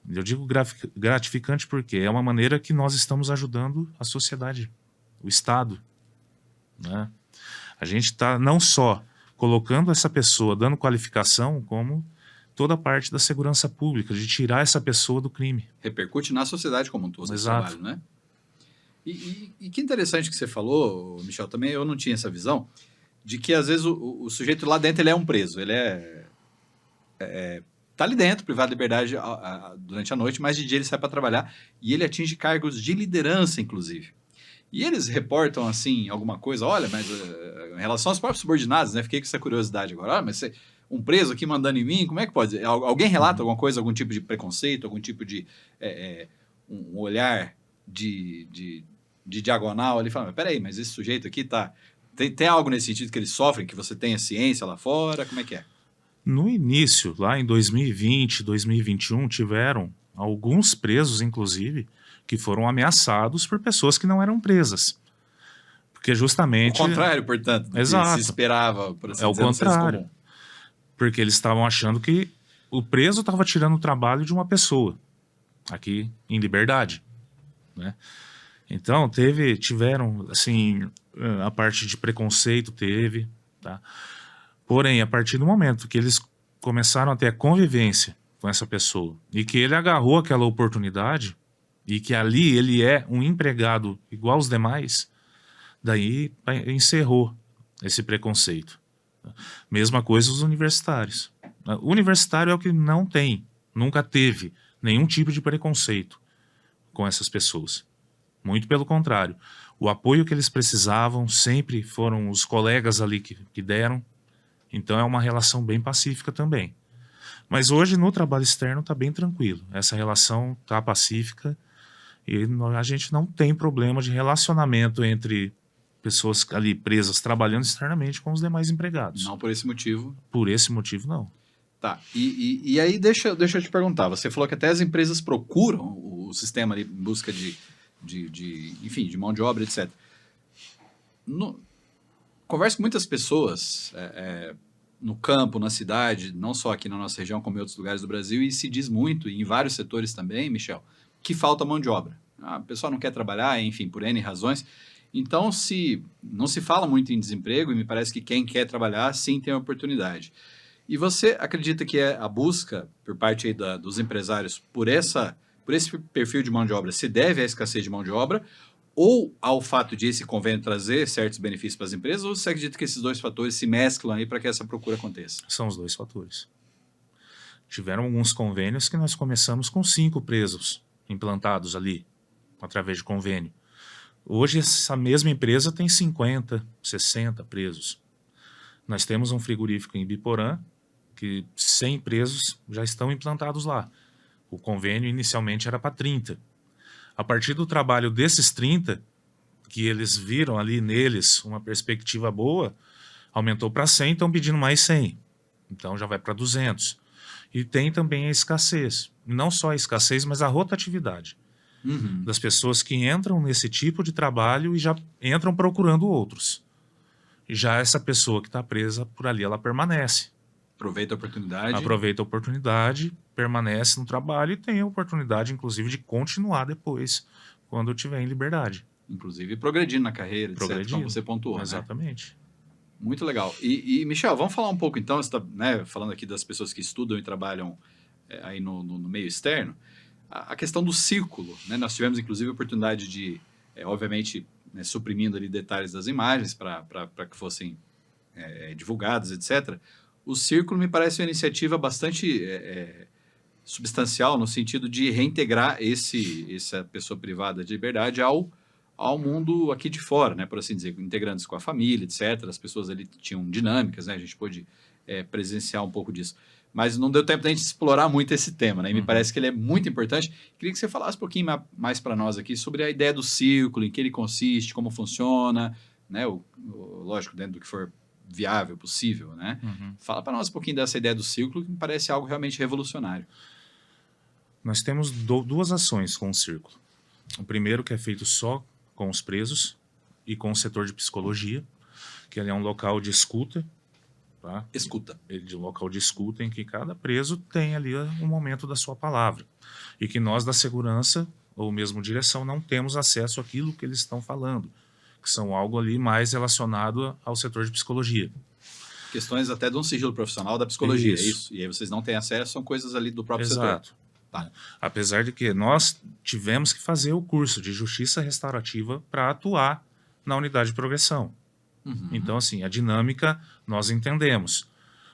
S2: Eu digo gratificante porque é uma maneira que nós estamos ajudando a sociedade, o Estado, né? A gente está não só colocando essa pessoa, dando qualificação, como toda a parte da segurança pública, de tirar essa pessoa do crime.
S1: Repercute na sociedade como um todo esse
S2: Exato.
S1: trabalho, né? E que interessante que você falou, Michel, também eu não tinha essa visão, de que às vezes o sujeito lá dentro ele é um preso, ele tá ali dentro, privado de liberdade durante a noite, mas de dia ele sai para trabalhar e ele atinge cargos de liderança, inclusive. E eles reportam, assim, alguma coisa, olha, mas em relação aos próprios subordinados, né? Fiquei com essa curiosidade agora. Olha, mas um preso aqui mandando em mim, como é que pode? Alguém relata alguma coisa, algum tipo de preconceito, algum tipo de um olhar de diagonal ali? Fala, mas peraí, mas esse sujeito aqui tá... Tem algo nesse sentido que eles sofrem, que você tenha ciência lá fora? Como é que é?
S2: No início, lá em 2020, 2021, tiveram alguns presos, inclusive, que foram ameaçados por pessoas que não eram presas. Porque justamente...
S1: O contrário, portanto, do que
S2: Exato.
S1: se esperava, por assim
S2: É o
S1: dizer, no senso
S2: contrário.
S1: comum.
S2: Porque eles estavam achando que o preso estava tirando o trabalho de uma pessoa, aqui em liberdade, né? Então, tiveram, assim, a parte de preconceito teve, tá? Porém, a partir do momento que eles começaram a ter a convivência com essa pessoa e que ele agarrou aquela oportunidade e que ali ele é um empregado igual aos demais, daí encerrou esse preconceito. Mesma coisa os universitários. O universitário é o que não tem, nunca teve nenhum tipo de preconceito com essas pessoas. Muito pelo contrário. O apoio que eles precisavam sempre foram os colegas ali que deram. Então é uma relação bem pacífica também. Mas hoje no trabalho externo está bem tranquilo. Essa relação está pacífica e a gente não tem problema de relacionamento entre pessoas ali presas trabalhando externamente com os demais empregados.
S1: Não por esse motivo.
S2: Por esse motivo, não.
S1: Tá, e aí deixa eu te perguntar, você falou que até as empresas procuram o sistema ali em busca enfim, de mão de obra, etc. Converso com muitas pessoas no campo, na cidade, não só aqui na nossa região, como em outros lugares do Brasil, e se diz muito, e em vários setores também, Michel, que falta mão de obra. A pessoa não quer trabalhar, enfim, por N razões. Então, não se fala muito em desemprego, e me parece que quem quer trabalhar, sim, tem oportunidade. E você acredita que a busca por parte aí dos empresários por esse perfil de mão de obra se deve à escassez de mão de obra ou ao fato de esse convênio trazer certos benefícios para as empresas, ou você acredita que esses dois fatores se mesclam aí para que essa procura aconteça?
S2: São os dois fatores. Tiveram alguns convênios que nós começamos com 5 presos implantados ali, através de convênio. Hoje essa mesma empresa tem 50, 60 presos. Nós temos um frigorífico em Biporã, que 100 presos já estão implantados lá. O convênio inicialmente era para 30. A partir do trabalho desses 30, que eles viram ali neles uma perspectiva boa, aumentou para 100, estão pedindo mais 100. Então já vai para 200. E tem também a escassez. Não só a escassez, mas a rotatividade. Das pessoas que entram nesse tipo de trabalho e já entram procurando outros. E já essa pessoa que está presa por ali, ela permanece.
S1: Aproveita a oportunidade,
S2: permanece no trabalho e tem a oportunidade, inclusive, de continuar depois, quando estiver em liberdade.
S1: Inclusive progredindo na carreira, etc., como você pontuou.
S2: Exatamente.
S1: Né? Muito legal. E, Michel, vamos falar um pouco então, você está, né, falando aqui das pessoas que estudam e trabalham aí no meio externo, a questão do círculo. Né? Nós tivemos, inclusive, a oportunidade de, obviamente, né, suprimindo ali detalhes das imagens para que fossem divulgadas, etc. O Círculo me parece uma iniciativa bastante substancial no sentido de reintegrar essa pessoa privada de liberdade ao mundo aqui de fora, né, por assim dizer, integrando-se com a família, etc. As pessoas ali tinham dinâmicas, né, a gente pôde presenciar um pouco disso. Mas não deu tempo da gente explorar muito esse tema, né? E me parece que ele é muito importante. Queria que você falasse um pouquinho mais para nós aqui sobre a ideia do círculo, em que ele consiste, como funciona, né? Lógico, dentro do que for viável, possível, né? Fala para nós um pouquinho dessa ideia do círculo, que me parece algo realmente revolucionário.
S2: Nós temos duas ações com o Círculo. O primeiro que é feito só com os presos e com o setor de psicologia, que ele é um local de escuta. Tá?
S1: Escuta.
S2: De um local de escuta em que cada preso tem ali um momento da sua palavra. E que nós da segurança, ou mesmo direção, não temos acesso àquilo que eles estão falando, que são algo ali mais relacionado ao setor de psicologia.
S1: Questões até de um sigilo profissional da psicologia,
S2: Isso.
S1: é isso? E aí vocês não têm acesso, são coisas ali do próprio
S2: Exato.
S1: setor. Tá.
S2: Apesar de que nós tivemos que fazer o curso de justiça restaurativa para atuar na unidade de progressão. Então, assim, a dinâmica nós entendemos,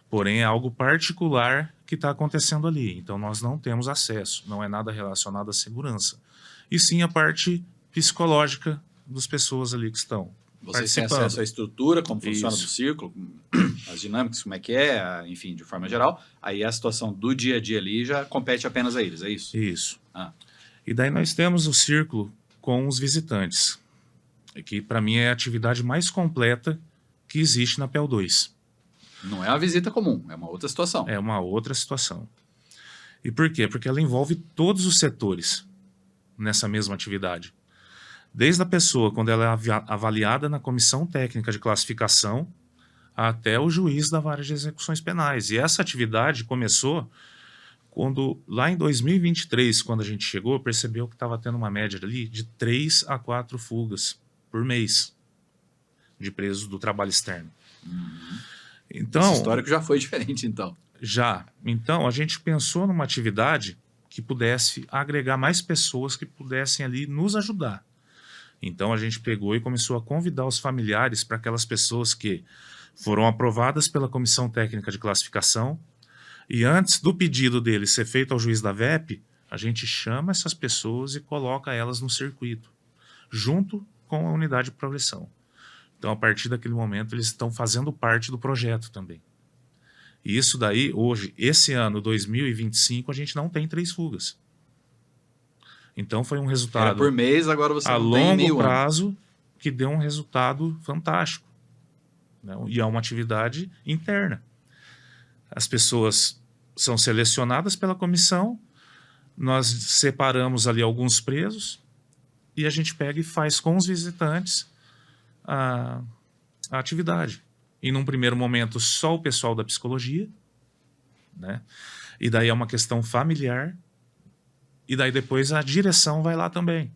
S2: porém é algo particular que está acontecendo ali. Então, nós não temos acesso, não é nada relacionado à segurança. E sim a parte psicológica das pessoas ali que estão
S1: Vocês têm
S2: participando.
S1: acesso à estrutura, como funciona
S2: Isso.
S1: do círculo, as dinâmicas, como é que é, enfim, de forma geral. Aí a situação do dia a dia ali já compete apenas a eles, é isso?
S2: Isso.
S1: Ah.
S2: E daí nós temos o círculo com os visitantes, que para mim é a atividade mais completa que existe na PEL2.
S1: Não é uma visita comum, é uma outra situação.
S2: É uma outra situação. E por quê? Porque ela envolve todos os setores nessa mesma atividade. Desde a pessoa, quando ela é avaliada na comissão técnica de classificação, até o juiz da vara de execuções penais. E essa atividade começou quando, lá em 2023, quando a gente chegou, percebeu que estava tendo uma média ali de 3 a 4 fugas por mês de presos do trabalho externo. Então,
S1: esse histórico já foi diferente, então.
S2: Já. Então, a gente pensou numa atividade que pudesse agregar mais pessoas que pudessem ali nos ajudar. Então, a gente pegou e começou a convidar os familiares para aquelas pessoas que foram aprovadas pela Comissão Técnica de Classificação e antes do pedido deles ser feito ao juiz da VEP, a gente chama essas pessoas e coloca elas no circuito, junto com a unidade de progressão. Então, a partir daquele momento, eles estão fazendo parte do projeto também. E isso daí, hoje, esse ano, 2025, a gente não tem 3 fugas. Então, foi um resultado
S1: Era por mês, agora você
S2: a
S1: não tem meio
S2: longo
S1: ano.
S2: prazo que deu um resultado fantástico. Né? E é uma atividade interna. As pessoas são selecionadas pela comissão, nós separamos ali alguns presos e a gente pega e faz com os visitantes a atividade. E num primeiro momento só o pessoal da psicologia, né? E daí é uma questão familiar, e daí depois a direção vai lá também.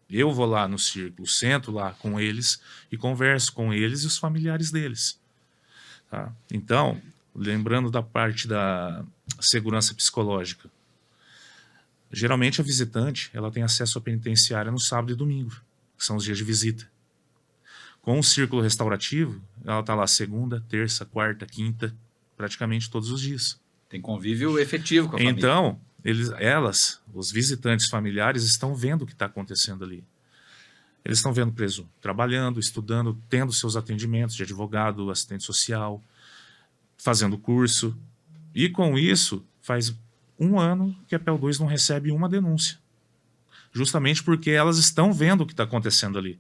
S2: Eu vou lá no círculo, sento lá com eles e converso com eles e os familiares deles. Tá? Então, lembrando da parte da segurança psicológica, geralmente a visitante ela tem acesso à penitenciária no sábado e domingo, que são os dias de visita. Com o círculo restaurativo, ela está lá segunda, terça, quarta, quinta, praticamente todos os dias.
S1: Tem convívio efetivo com a família.
S2: Então, os visitantes familiares, estão vendo o que está acontecendo ali. Eles estão vendo o preso trabalhando, estudando, tendo seus atendimentos de advogado, assistente social, fazendo curso. E com isso, faz 1 ano que a PEL2 não recebe uma denúncia. Justamente porque elas estão vendo o que está acontecendo ali.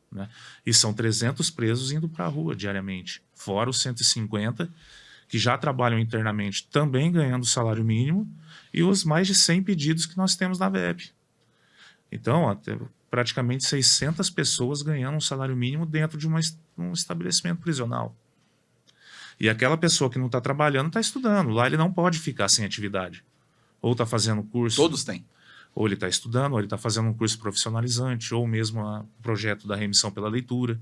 S2: Né? E são 300 presos indo para a rua diariamente, fora os 150 que já trabalham internamente também ganhando salário mínimo e os mais de 100 pedidos que nós temos na VEP. Então, até praticamente 600 pessoas ganhando um salário mínimo dentro de um estabelecimento prisional. E aquela pessoa que não está trabalhando está estudando. Lá ele não pode ficar sem atividade. Ou está fazendo curso.
S1: Todos têm.
S2: Ou ele está estudando, ou ele está fazendo um curso profissionalizante, ou mesmo o projeto da remissão pela leitura.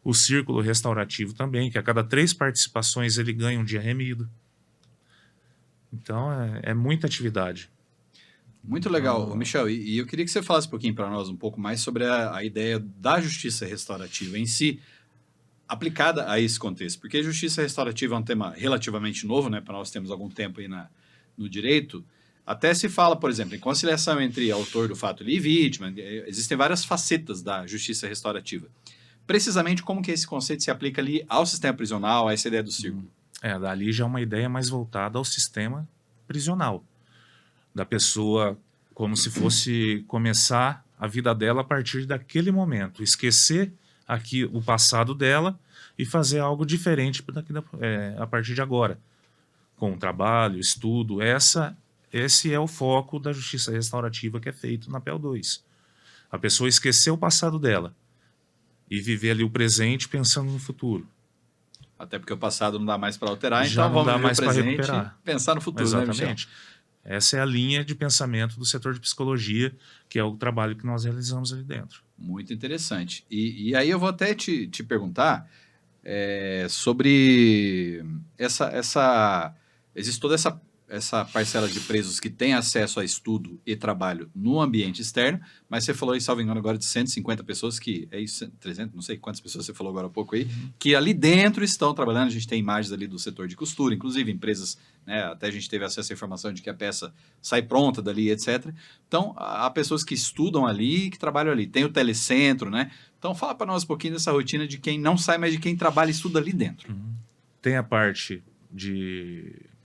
S2: O círculo restaurativo também, que a cada 3 participações ele ganha um dia remido. Então, é muita atividade.
S1: Muito legal, ô, Michel. E eu queria que você falasse um pouquinho para nós um pouco mais sobre a ideia da justiça restaurativa em si, aplicada a esse contexto. Porque justiça restaurativa é um tema relativamente novo, né? Para nós temos algum tempo aí no direito. Até se fala, por exemplo, em conciliação entre autor do fato e vítima. Existem várias facetas da justiça restaurativa. Precisamente como que esse conceito se aplica ali ao sistema prisional, a essa ideia do círculo.
S2: Dali já é uma ideia mais voltada ao sistema prisional. Da pessoa como se fosse começar a vida dela a partir daquele momento. Esquecer aqui o passado dela e fazer algo diferente a partir de agora. Com trabalho, estudo. Esse é o foco da justiça restaurativa que é feito na PEL 2. A pessoa esquecer o passado dela e viver ali o presente pensando no futuro.
S1: Até porque o passado não dá mais para alterar,
S2: Já
S1: então
S2: não
S1: vamos
S2: dá
S1: viver
S2: mais
S1: o
S2: para
S1: presente
S2: recuperar.
S1: e pensar no futuro,
S2: Exatamente.
S1: né, Michel?
S2: Essa é a linha de pensamento do setor de psicologia, que é o trabalho que nós realizamos ali dentro.
S1: Muito interessante. E aí eu vou até te perguntar sobre existe toda essa parcela de presos que tem acesso a estudo e trabalho no ambiente externo, mas você falou aí, salvo engano, agora de 150 pessoas, que é isso, 300, não sei quantas pessoas você falou agora há pouco aí, que ali dentro estão trabalhando. A gente tem imagens ali do setor de costura, inclusive empresas, né, até a gente teve acesso à informação de que a peça sai pronta dali, etc. Então, há pessoas que estudam ali, que trabalham ali. Tem o telecentro, né? Então, fala para nós um pouquinho dessa rotina de quem não sai, mas de quem trabalha e estuda ali dentro.
S2: Tem a parte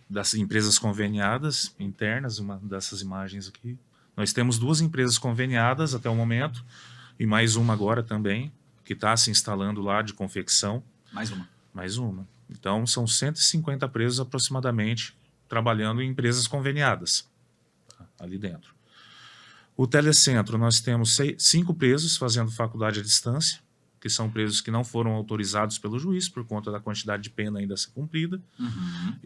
S2: das empresas conveniadas internas, uma dessas imagens aqui. Nós temos 2 empresas conveniadas até o momento, e mais uma agora também, que está se instalando lá de confecção. Mais uma. Então, são 150 presos aproximadamente trabalhando em empresas conveniadas ali dentro. O telecentro, nós temos 5 presos fazendo faculdade à distância, que são presos que não foram autorizados pelo juiz por conta da quantidade de pena ainda a ser cumprida.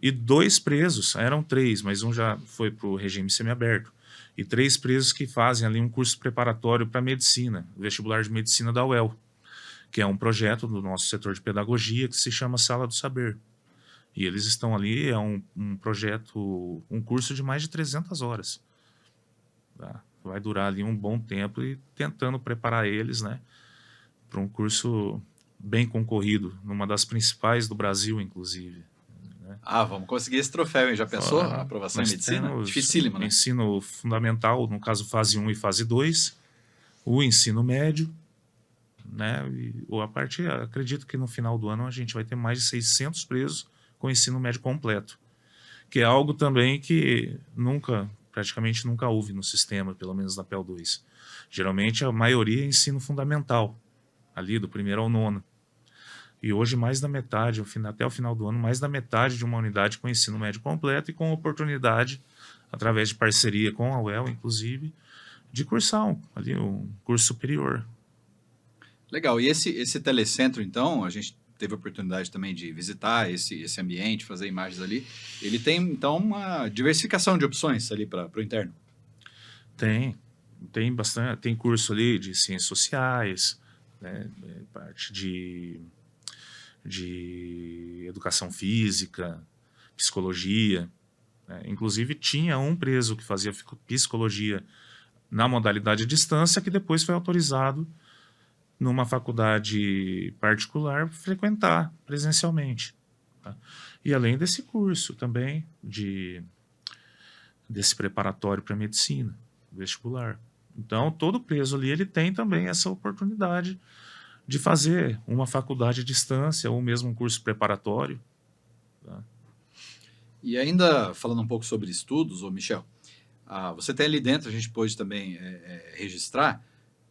S2: E 2 presos, eram 3, mas um já foi para o regime semiaberto. E 3 presos que fazem ali um curso preparatório para medicina, vestibular de medicina da UEL, que é um projeto do nosso setor de pedagogia que se chama Sala do Saber. E eles estão ali, é um projeto, um curso de mais de 300 horas. Tá? Vai durar ali um bom tempo e tentando preparar eles, né, para um curso bem concorrido, numa das principais do Brasil, inclusive. Né?
S1: Vamos conseguir esse troféu, hein? Já pensou? A aprovação em medicina? Dificílimo, né?
S2: Ensino fundamental, no caso fase 1 e fase 2, o ensino médio, né? Acredito que no final do ano a gente vai ter mais de 600 presos com ensino médio completo, que é algo também que praticamente nunca houve no sistema, pelo menos na PEL 2. Geralmente a maioria é ensino fundamental, ali do 1º ao 9º. E hoje mais da metade, até o final do ano, mais da metade de uma unidade com ensino médio completo e com oportunidade, através de parceria com a UEL, inclusive, de cursar um curso superior.
S1: Legal. E esse telecentro, então, a gente teve a oportunidade também de visitar esse ambiente, fazer imagens ali. Ele tem, então, uma diversificação de opções ali para o interno.
S2: Tem bastante. Tem curso ali de ciências sociais, né, parte de educação física, psicologia. Né? Inclusive, tinha um preso que fazia psicologia na modalidade à distância, que depois foi autorizado numa faculdade particular frequentar presencialmente. Tá? E além desse curso também, desse preparatório para medicina, vestibular. Então, todo preso ali ele tem também essa oportunidade de fazer uma faculdade à distância ou mesmo um curso preparatório. Tá?
S1: E ainda falando um pouco sobre estudos, Michel, você tem ali dentro, a gente pôde também registrar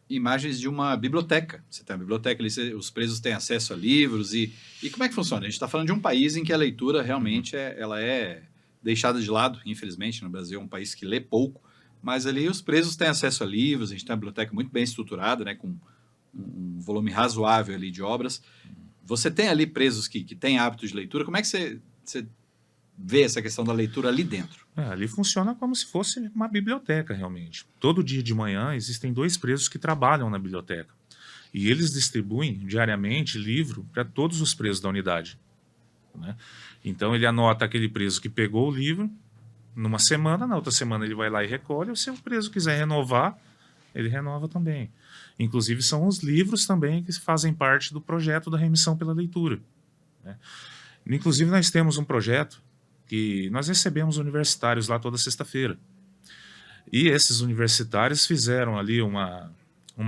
S1: imagens de uma biblioteca. Você tem uma biblioteca ali, os presos têm acesso a livros e como é que funciona? A gente está falando de um país em que a leitura realmente ela é deixada de lado, infelizmente. No Brasil é um país que lê pouco, mas ali os presos têm acesso a livros, a gente tem uma biblioteca muito bem estruturada, né, com um volume razoável ali de obras. Você tem ali presos que têm hábito de leitura. Como é que você vê essa questão da leitura ali dentro?
S2: Ali funciona como se fosse uma biblioteca, realmente. Todo dia de manhã existem 2 presos que trabalham na biblioteca. E eles distribuem diariamente livro para todos os presos da unidade. Né? Então ele anota aquele preso que pegou o livro, numa semana, na outra semana ele vai lá e recolhe, ou se o preso quiser renovar, ele renova também. Inclusive são os livros também que fazem parte do projeto da remissão pela leitura, né? Inclusive nós temos um projeto que nós recebemos universitários lá toda sexta-feira. E esses universitários fizeram ali uma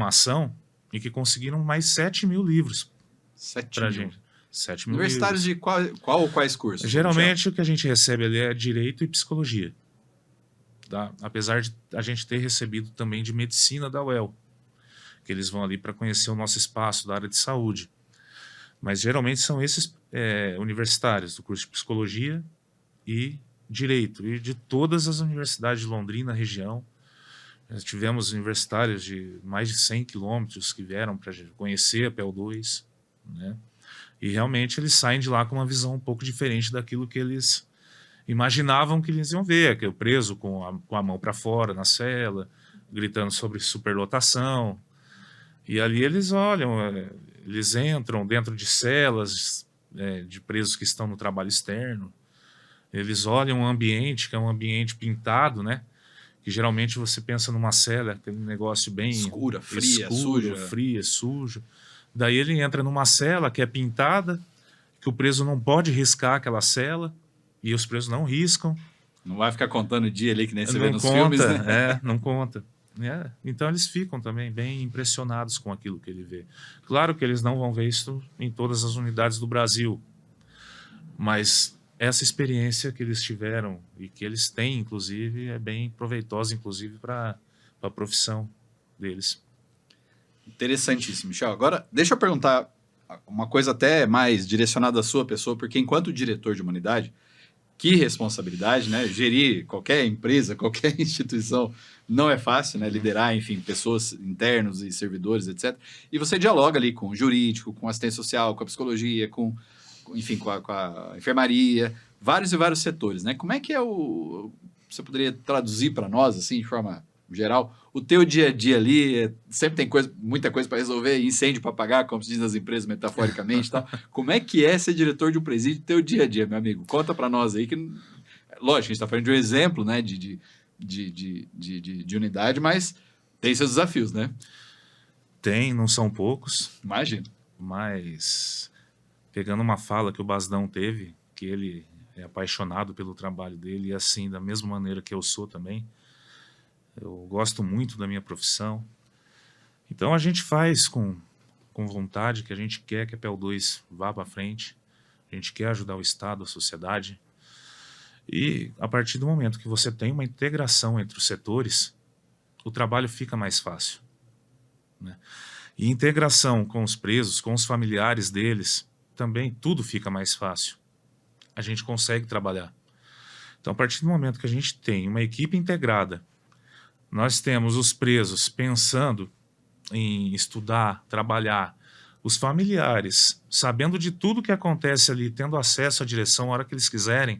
S2: ação em que conseguiram mais 7 mil livros
S1: 7
S2: para a
S1: mil.
S2: gente. 7 mil
S1: Universitários
S2: livros.
S1: de qual ou quais cursos?
S2: Geralmente o que a gente recebe ali é direito e psicologia. Tá? Apesar de a gente ter recebido também de medicina da UEL, que eles vão ali para conhecer o nosso espaço da área de saúde. Mas geralmente são esses universitários do curso de psicologia e direito, e de todas as universidades de Londrina, região. Nós tivemos universitários de mais de 100 quilômetros que vieram para conhecer a PEL2, né? E realmente eles saem de lá com uma visão um pouco diferente daquilo que eles imaginavam que eles iam ver, que é o preso com a mão para fora na cela, gritando sobre superlotação. E ali eles olham, eles entram dentro de celas de presos que estão no trabalho externo. Eles olham o ambiente, que é um ambiente pintado, né? Que geralmente você pensa numa cela, aquele negócio bem
S1: escura, fria,
S2: suja. Daí ele entra numa cela que é pintada, que o preso não pode riscar aquela cela, e os presos não riscam.
S1: Não vai ficar contando o dia ali que nem você
S2: Não
S1: vê nos
S2: conta,
S1: filmes, né?
S2: não conta. Então eles ficam também bem impressionados com aquilo que ele vê. Claro que eles não vão ver isso em todas as unidades do Brasil, mas essa experiência que eles tiveram e que eles têm, inclusive, é bem proveitosa, inclusive, para a profissão deles.
S1: Interessantíssimo, Michel. Agora, deixa eu perguntar uma coisa até mais direcionada à sua pessoa, porque enquanto diretor de uma unidade, que responsabilidade, né? Gerir qualquer empresa, qualquer instituição não é fácil, né? Liderar, enfim, pessoas internos e servidores, etc. E você dialoga ali com o jurídico, com a assistência social, com a psicologia, enfim, com a enfermaria, vários e vários setores, né? Como é que é você poderia traduzir para nós, assim, de forma geral, o teu dia a dia ali? Sempre tem muita coisa para resolver, incêndio para apagar, como se diz nas empresas metaforicamente e tal. Como é que é ser diretor de um presídio, teu dia a dia, meu amigo? Conta para nós aí, que lógico, a gente está falando de um exemplo, né, de unidade, mas tem seus desafios, né?
S2: Tem, não são poucos.
S1: Imagino.
S2: Mas pegando uma fala que o Basdão teve, que ele é apaixonado pelo trabalho dele, e assim, da mesma maneira que eu sou também, eu gosto muito da minha profissão. Então a gente faz com vontade, que a gente quer que a PEL2 vá para frente, a gente quer ajudar o Estado, a sociedade. E a partir do momento que você tem uma integração entre os setores, o trabalho fica mais fácil, né? E integração com os presos, com os familiares deles, também tudo fica mais fácil. A gente consegue trabalhar. Então, a partir do momento que a gente tem uma equipe integrada, nós temos os presos pensando em estudar, trabalhar, os familiares sabendo de tudo que acontece ali, tendo acesso à direção a hora que eles quiserem,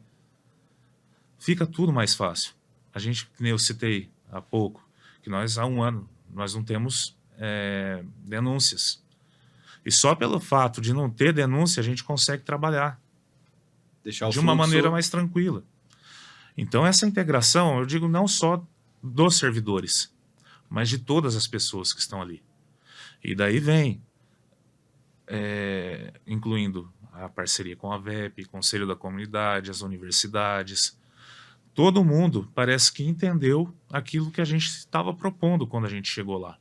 S2: fica tudo mais fácil. A gente, como eu citei há pouco, que nós há um ano, nós não temos denúncias. E só pelo fato de não ter denúncia, a gente consegue trabalhar de uma maneira mais tranquila. Então, essa integração, eu digo não só dos servidores, mas de todas as pessoas que estão ali. E daí vem, incluindo a parceria com a VEP, Conselho da Comunidade, as universidades. Todo mundo parece que entendeu aquilo que a gente estava propondo quando a gente chegou lá,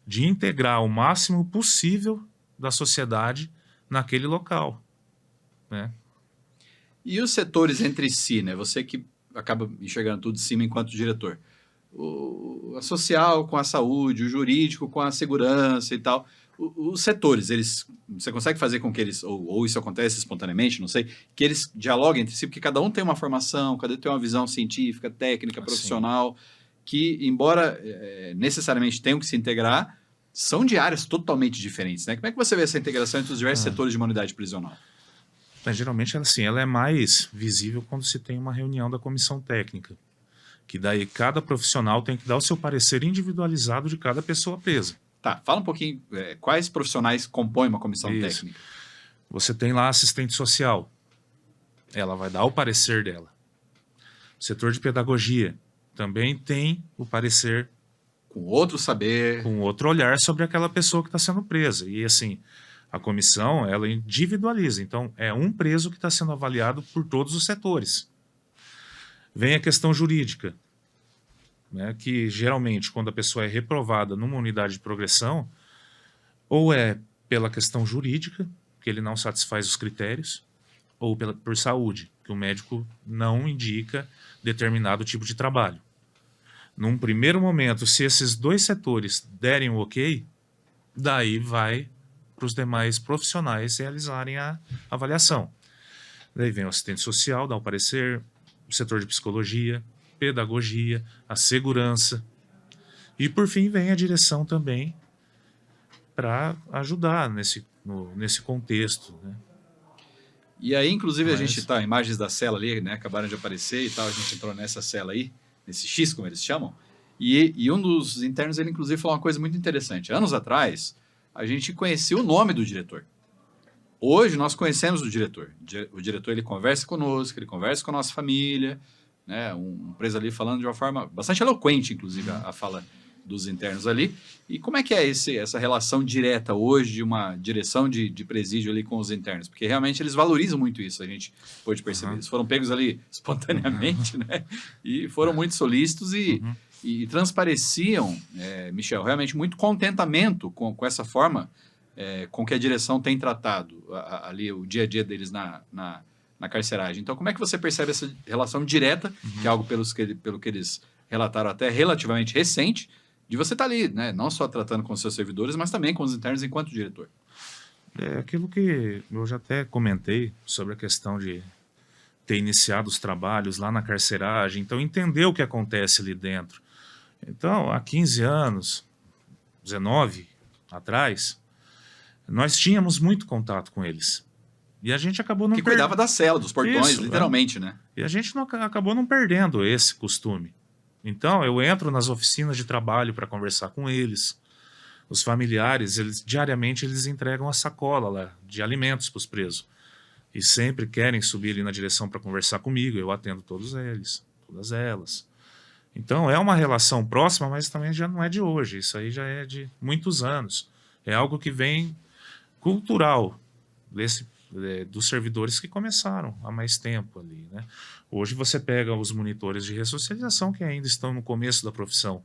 S2: de integrar o máximo possível da sociedade naquele local, né?
S1: E os setores entre si, né? Você que acaba enxergando tudo de cima enquanto diretor. A social com a saúde, o jurídico com a segurança e tal. Os setores, você consegue fazer com que eles, ou isso acontece espontaneamente, não sei, que eles dialoguem entre si, porque cada um tem uma formação, cada um tem uma visão científica, técnica, profissional, que, embora necessariamente tenham que se integrar, são de áreas totalmente diferentes, né? Como é que você vê essa integração entre os diversos setores de uma unidade prisional?
S2: Mas, geralmente, ela é mais visível quando se tem uma reunião da comissão técnica, que daí cada profissional tem que dar o seu parecer individualizado de cada pessoa presa.
S1: Tá, fala um pouquinho, quais profissionais compõem uma comissão técnica?
S2: Você tem lá a assistente social, ela vai dar o parecer dela. Setor de pedagogia também tem o parecer
S1: Com outro saber.
S2: com outro olhar sobre aquela pessoa que está sendo presa. E assim, a comissão, ela individualiza. Então, é um preso que está sendo avaliado por todos os setores. Vem a questão jurídica, né, que geralmente, quando a pessoa é reprovada numa unidade de progressão, ou é pela questão jurídica, que ele não satisfaz os critérios, ou por saúde, que o médico não indica determinado tipo de trabalho. Num primeiro momento, se esses dois setores derem o ok, daí vai para os demais profissionais realizarem a avaliação. Daí vem o assistente social, dá o parecer, o setor de psicologia, pedagogia, a segurança. E, por fim, vem a direção também para ajudar nesse contexto, né?
S1: E aí, inclusive, a
S2: Mas-
S1: gente tá, imagens da cela ali, né? Acabaram de aparecer e tal. A gente entrou nessa cela aí, nesse X, como eles chamam. E um dos internos, ele inclusive falou uma coisa muito interessante. Anos atrás, a gente conhecia o nome do diretor. Hoje, nós conhecemos o diretor. O diretor, ele conversa conosco, ele conversa com a nossa família, né? Um preso ali falando de uma forma bastante eloquente, inclusive, a fala dos internos ali. E como é que é essa relação direta hoje de uma direção de presídio ali com os internos? Porque realmente eles valorizam muito isso, a gente pôde perceber.
S2: Uhum.
S1: Eles foram pegos ali espontaneamente, né? E foram muito solícitos e transpareciam, Michel, realmente muito contentamento com essa forma com que a direção tem tratado ali o dia a dia deles na carceragem. Então, como é que você percebe essa relação direta, que é algo pelo que eles relataram até relativamente recente, de você estar ali, né? Não só tratando com os seus servidores, mas também com os internos enquanto diretor.
S2: É aquilo que eu já até comentei sobre a questão de ter iniciado os trabalhos lá na carceragem, então entender o que acontece ali dentro. Então, há 15 anos, 19 atrás, nós tínhamos muito contato com eles. E a gente acabou não
S1: Que cuidava da cela, dos portões,
S2: Isso,
S1: literalmente, né?
S2: E a gente acabou não perdendo esse costume. Então, eu entro nas oficinas de trabalho para conversar com eles. Os familiares, diariamente, eles entregam a sacola lá de alimentos para os presos. E sempre querem subir ali na direção para conversar comigo. Eu atendo todos eles, todas elas. Então, é uma relação próxima, mas também já não é de hoje. Isso aí já é de muitos anos. É algo que vem cultural dos servidores que começaram há mais tempo ali, né? Hoje você pega os monitores de ressocialização que ainda estão no começo da profissão.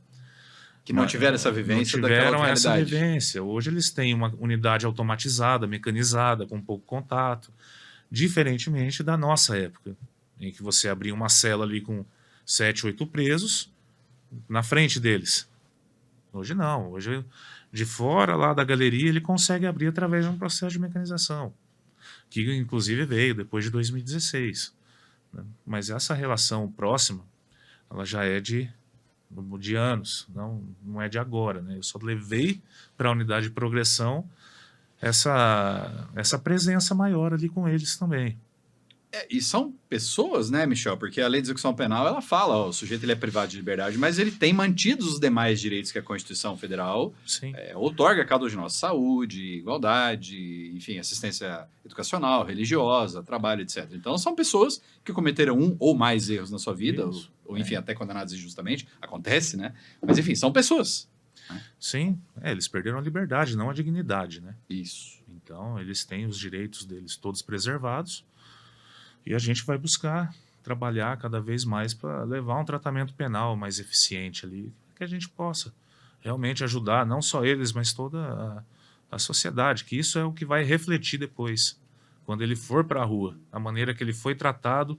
S1: Que não tiveram essa vivência
S2: Não
S1: daquela
S2: tiveram
S1: outra
S2: essa
S1: realidade.
S2: vivência. Hoje eles têm uma unidade automatizada, mecanizada, com pouco contato, diferentemente da nossa época, em que você abria uma cela ali com 7, 8 presos na frente deles. Hoje não. Hoje, de fora lá da galeria, ele consegue abrir através de um processo de mecanização, que inclusive veio depois de 2016. Né? Mas essa relação próxima, ela já é de anos, não é de agora. Né? Eu só levei para a unidade de progressão essa presença maior ali com eles também.
S1: E são pessoas, né, Michel? Porque a lei de execução penal, ela fala, ó, o sujeito ele é privado de liberdade, mas ele tem mantidos os demais direitos que a Constituição Federal
S2: Sim.
S1: outorga a cada um de nós. Saúde, igualdade, enfim, assistência educacional, religiosa, trabalho, etc. Então, são pessoas que cometeram um ou mais erros na sua vida, ou enfim, até condenados injustamente. Acontece, né? Mas, enfim, são pessoas.
S2: Sim, eles perderam a liberdade, não a dignidade, né?
S1: Isso.
S2: Então, eles têm os direitos deles todos preservados. E a gente vai buscar trabalhar cada vez mais para levar um tratamento penal mais eficiente ali, que a gente possa realmente ajudar não só eles, mas toda a sociedade, que isso é o que vai refletir depois, quando ele for para a rua, a maneira que ele foi tratado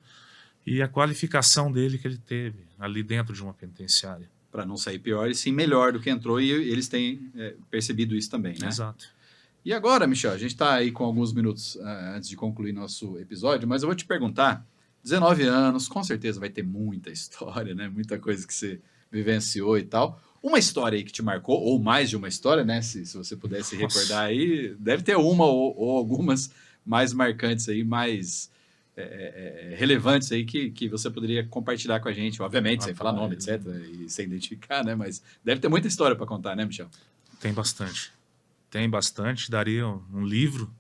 S2: e a qualificação dele que ele teve ali dentro de uma penitenciária.
S1: Para não sair pior e sim melhor do que entrou, e eles têm percebido isso também, né?
S2: Exato.
S1: E agora, Michel, a gente está aí com alguns minutos antes de concluir nosso episódio, mas eu vou te perguntar, 19 anos, com certeza vai ter muita história, né? Muita coisa que você vivenciou e tal. Uma história aí que te marcou, ou mais de uma história, né? Se você pudesse recordar aí, deve ter uma ou algumas mais marcantes aí, mais relevantes aí que você poderia compartilhar com a gente, obviamente, sem falar nome, etc, e sem identificar, né? Mas deve ter muita história para contar, né, Michel?
S2: Tem bastante, daria um livro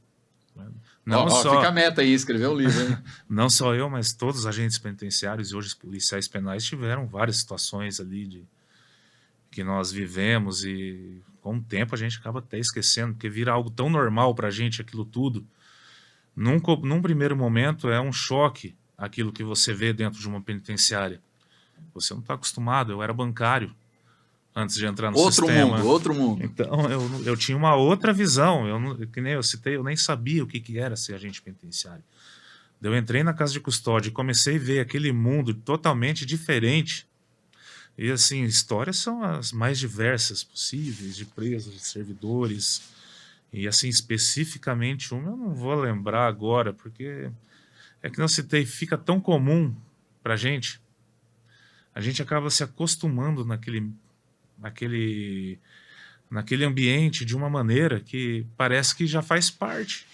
S2: Não
S1: Ó, fica a meta aí, escrever um livro, hein?
S2: não só eu, mas todos os agentes penitenciários e hoje os policiais penais tiveram várias situações ali que nós vivemos e com o tempo a gente acaba até esquecendo, porque vira algo tão normal pra gente aquilo tudo. Num primeiro momento é um choque aquilo que você vê dentro de uma penitenciária. Você não está acostumado, eu era bancário antes de entrar no sistema.
S1: Outro mundo.
S2: Então eu tinha uma outra visão, que nem eu citei, eu nem sabia o que era ser agente penitenciário. Eu entrei na casa de custódia e comecei a ver aquele mundo totalmente diferente. E assim, histórias são as mais diversas possíveis, de presos, de servidores. E assim, especificamente uma eu não vou lembrar agora, porque é que não citei, fica tão comum pra gente. A gente acaba se acostumando naquele ambiente de uma maneira que parece que já faz parte.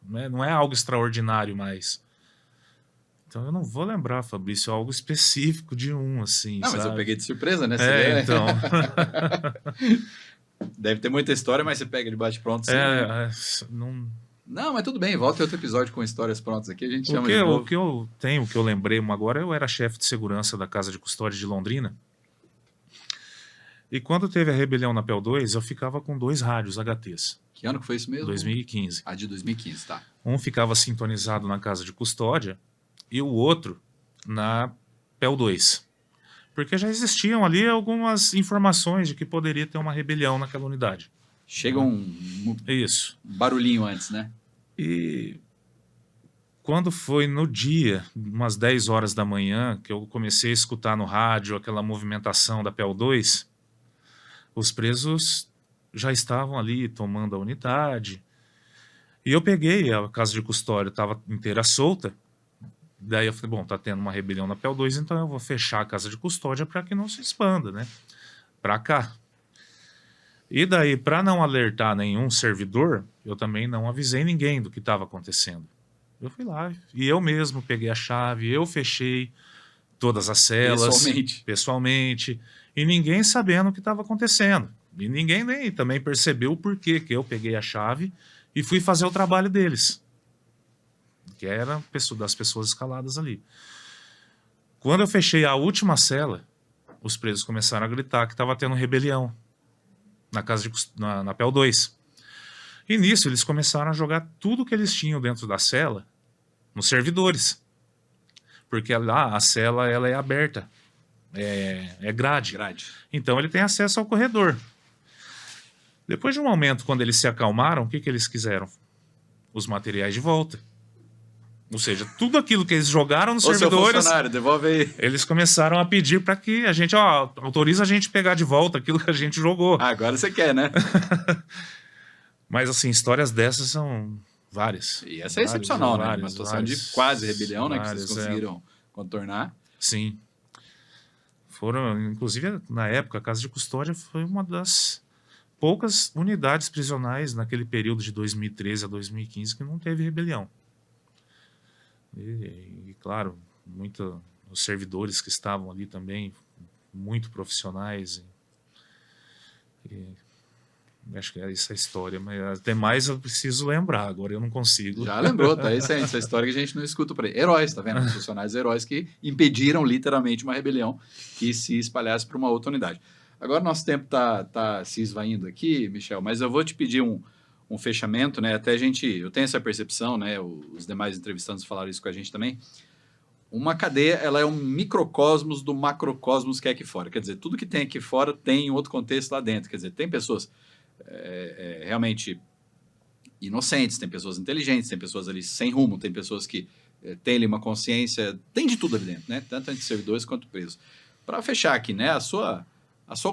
S2: Né? Não é algo extraordinário mais. Então eu não vou lembrar, Fabrício, algo específico de um, assim,
S1: Não,
S2: sabe?
S1: mas eu peguei de surpresa, né?
S2: Então.
S1: Deve ter muita história, mas você pega de bate-pronto.
S2: Não...
S1: Não, mas tudo bem, volta em outro episódio com histórias prontas aqui, a gente chama de
S2: O
S1: novo.
S2: que eu tenho, o que eu lembrei agora, eu era chefe de segurança da Casa de Custódia de Londrina. E quando teve a rebelião na PEL 2, eu ficava com 2 rádios HTs.
S1: Que ano que foi isso mesmo?
S2: 2015.
S1: Ah, de 2015, tá.
S2: Um ficava sintonizado na Casa de Custódia e o outro na PEL 2. Porque já existiam ali algumas informações de que poderia ter uma rebelião naquela unidade.
S1: Chega um
S2: Isso.
S1: barulhinho antes, né?
S2: E quando foi no dia, umas 10 horas da manhã, que eu comecei a escutar no rádio aquela movimentação da PEL 2, os presos já estavam ali tomando a unidade. E eu peguei a casa de custódia, estava inteira solta. Daí eu falei, bom, tá tendo uma rebelião na PEL 2, então eu vou fechar a casa de custódia para que não se expanda, né? Para cá. E daí, para não alertar nenhum servidor, eu também não avisei ninguém do que estava acontecendo. Eu fui lá e eu mesmo peguei a chave, eu fechei todas as celas. Pessoalmente. E ninguém sabendo o que estava acontecendo. E ninguém nem também percebeu o porquê que eu peguei a chave e fui fazer o trabalho deles. Que era das pessoas escaladas ali. Quando eu fechei a última cela, os presos começaram a gritar que estava tendo rebelião na PEL 2. E nisso eles começaram a jogar tudo que eles tinham dentro da cela nos servidores. Porque lá a cela ela é aberta. É grade. Então ele tem acesso ao corredor. Depois de um momento, quando eles se acalmaram, o que eles quiseram? Os materiais de volta. Ou seja, tudo aquilo que eles jogaram nos servidores,
S1: funcionário, devolve aí.
S2: Eles começaram a pedir para que a gente, autoriza a gente pegar de volta aquilo que a gente jogou.
S1: Agora você quer, né?
S2: Mas assim, histórias dessas são várias.
S1: E essa é excepcional, né? Uma situação de quase rebelião, né? Que vocês conseguiram contornar.
S2: Sim. Inclusive, na época, a Casa de Custódia foi uma das poucas unidades prisionais naquele período de 2013 a 2015 que não teve rebelião. E claro, os servidores que estavam ali também, muito profissionais. Acho que é essa a história, mas até mais eu preciso lembrar, agora eu não consigo.
S1: Já lembrou, tá? Essa história que a gente não escuta por aí. Heróis, tá vendo? Os funcionários heróis que impediram literalmente uma rebelião que se espalhasse para uma outra unidade. Agora nosso tempo tá se esvaindo aqui, Michel, mas eu vou te pedir um fechamento, né? Até eu tenho essa percepção, né? Os demais entrevistantes falaram isso com a gente também. Uma cadeia, ela é um microcosmos do macrocosmos que é aqui fora. Quer dizer, tudo que tem aqui fora tem outro contexto lá dentro. Quer dizer, tem pessoas realmente inocentes, tem pessoas inteligentes, tem pessoas ali sem rumo, tem pessoas que têm ali uma consciência, tem de tudo ali dentro, né? Tanto entre servidores quanto presos. Para fechar aqui, né? A sua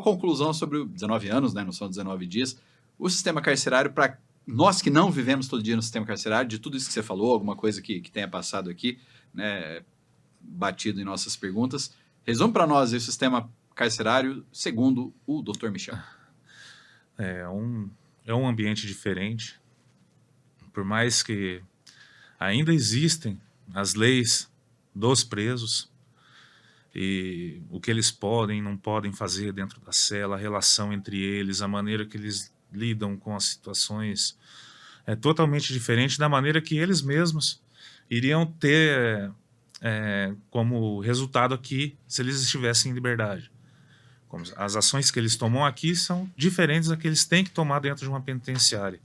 S1: conclusão sobre 19 anos, né? Não são 19 dias. O sistema carcerário, para nós que não vivemos todo dia no sistema carcerário, de tudo isso que você falou, alguma coisa que tenha passado aqui, né, batido em nossas perguntas, resume para nós o sistema carcerário segundo o Dr. Michel.
S2: É um ambiente diferente, por mais que ainda existem as leis dos presos e o que eles podem e não podem fazer dentro da cela, a relação entre eles, a maneira que eles lidam com as situações é totalmente diferente da maneira que eles mesmos iriam ter como resultado aqui se eles estivessem em liberdade. Como as ações que eles tomam aqui são diferentes das que eles têm que tomar dentro de uma penitenciária.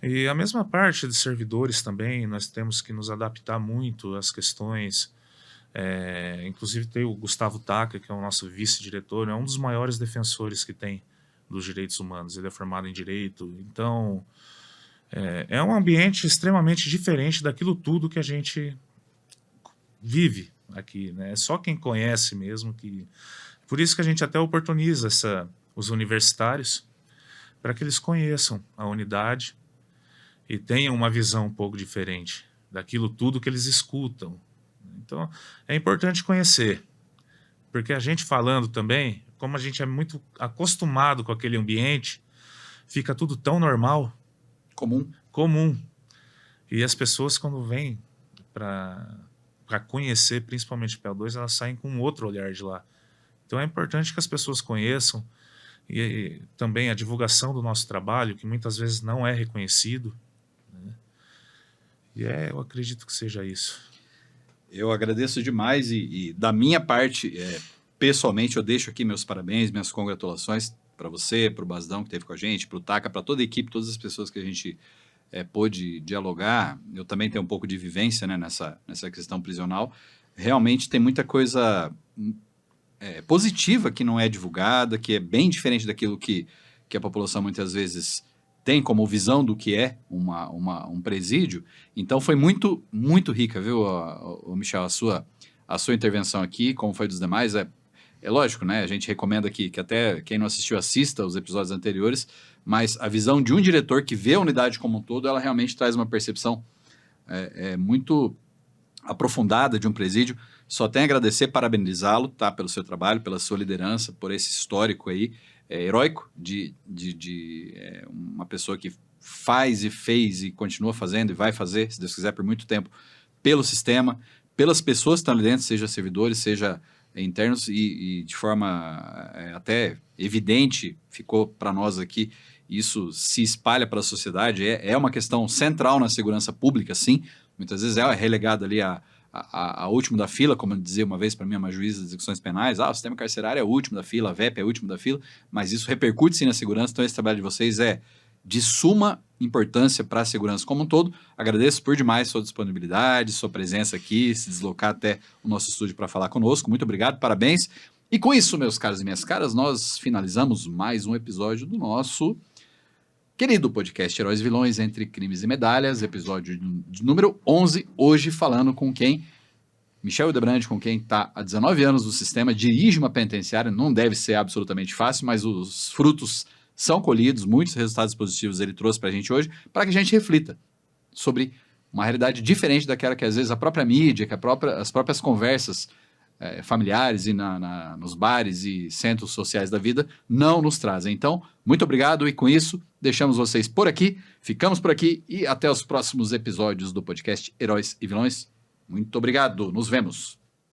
S2: E a mesma parte de servidores também, nós temos que nos adaptar muito às questões. Inclusive tem o Gustavo Taca, que é o nosso vice-diretor, é um dos maiores defensores que tem dos direitos humanos. Ele é formado em Direito, então é um ambiente extremamente diferente daquilo tudo que a gente vive aqui, né? É só quem conhece mesmo que... Por isso que a gente até oportuniza os universitários para que eles conheçam a unidade e tenham uma visão um pouco diferente daquilo tudo que eles escutam. Então, é importante conhecer, porque a gente falando também, como a gente é muito acostumado com aquele ambiente, fica tudo tão normal. Comum. E as pessoas, quando vêm para conhecer, principalmente o PL2, elas saem com outro olhar de lá. Então, é importante que as pessoas conheçam e também a divulgação do nosso trabalho, que muitas vezes não é reconhecido, né? E eu acredito que seja isso.
S1: Eu agradeço demais e da minha parte, pessoalmente, eu deixo aqui meus parabéns, minhas congratulações para você, para o Basdão que esteve com a gente, para o Taca, para toda a equipe, todas as pessoas que a gente pôde dialogar. Eu também tenho um pouco de vivência, né, nessa questão prisional. Realmente tem muita coisa positiva que não é divulgada, que é bem diferente daquilo que a população muitas vezes tem como visão do que é um presídio. Então foi muito, muito rica, viu, Michel, a sua intervenção aqui, como foi dos demais. É lógico, né? A gente recomenda que até quem não assistiu assista os episódios anteriores, mas a visão de um diretor que vê a unidade como um todo, ela realmente traz uma percepção muito aprofundada de um presídio. Só tenho a agradecer, parabenizá-lo, tá, pelo seu trabalho, pela sua liderança, por esse histórico aí, heróico de uma pessoa que faz e fez e continua fazendo e vai fazer, se Deus quiser, por muito tempo, pelo sistema, pelas pessoas que estão ali dentro, seja servidores, seja internos, e de forma até evidente, ficou para nós aqui, isso se espalha para a sociedade, é uma questão central na segurança pública, sim, muitas vezes é relegado ali a último da fila, como dizia uma vez para mim uma juíza de execuções penais, o sistema carcerário é o último da fila, a VEP é o último da fila, mas isso repercute sim na segurança, então esse trabalho de vocês é de suma importância para a segurança como um todo. Agradeço por demais sua disponibilidade, sua presença aqui, se deslocar até o nosso estúdio para falar conosco, muito obrigado, parabéns. E com isso, meus caros e minhas caras, nós finalizamos mais um episódio do nosso querido podcast Heróis e Vilões Entre Crimes e Medalhas, episódio de número 11, hoje falando com quem? Michel Hildebrand, com quem está há 19 anos no sistema, dirige uma penitenciária, não deve ser absolutamente fácil, mas os frutos são colhidos, muitos resultados positivos ele trouxe para a gente hoje, para que a gente reflita sobre uma realidade diferente daquela que às vezes a própria mídia, as próprias conversas familiares e nos bares e centros sociais da vida não nos trazem. Então, muito obrigado e com isso deixamos vocês por aqui, ficamos por aqui e até os próximos episódios do podcast Heróis e Vilões. Muito obrigado, nos vemos.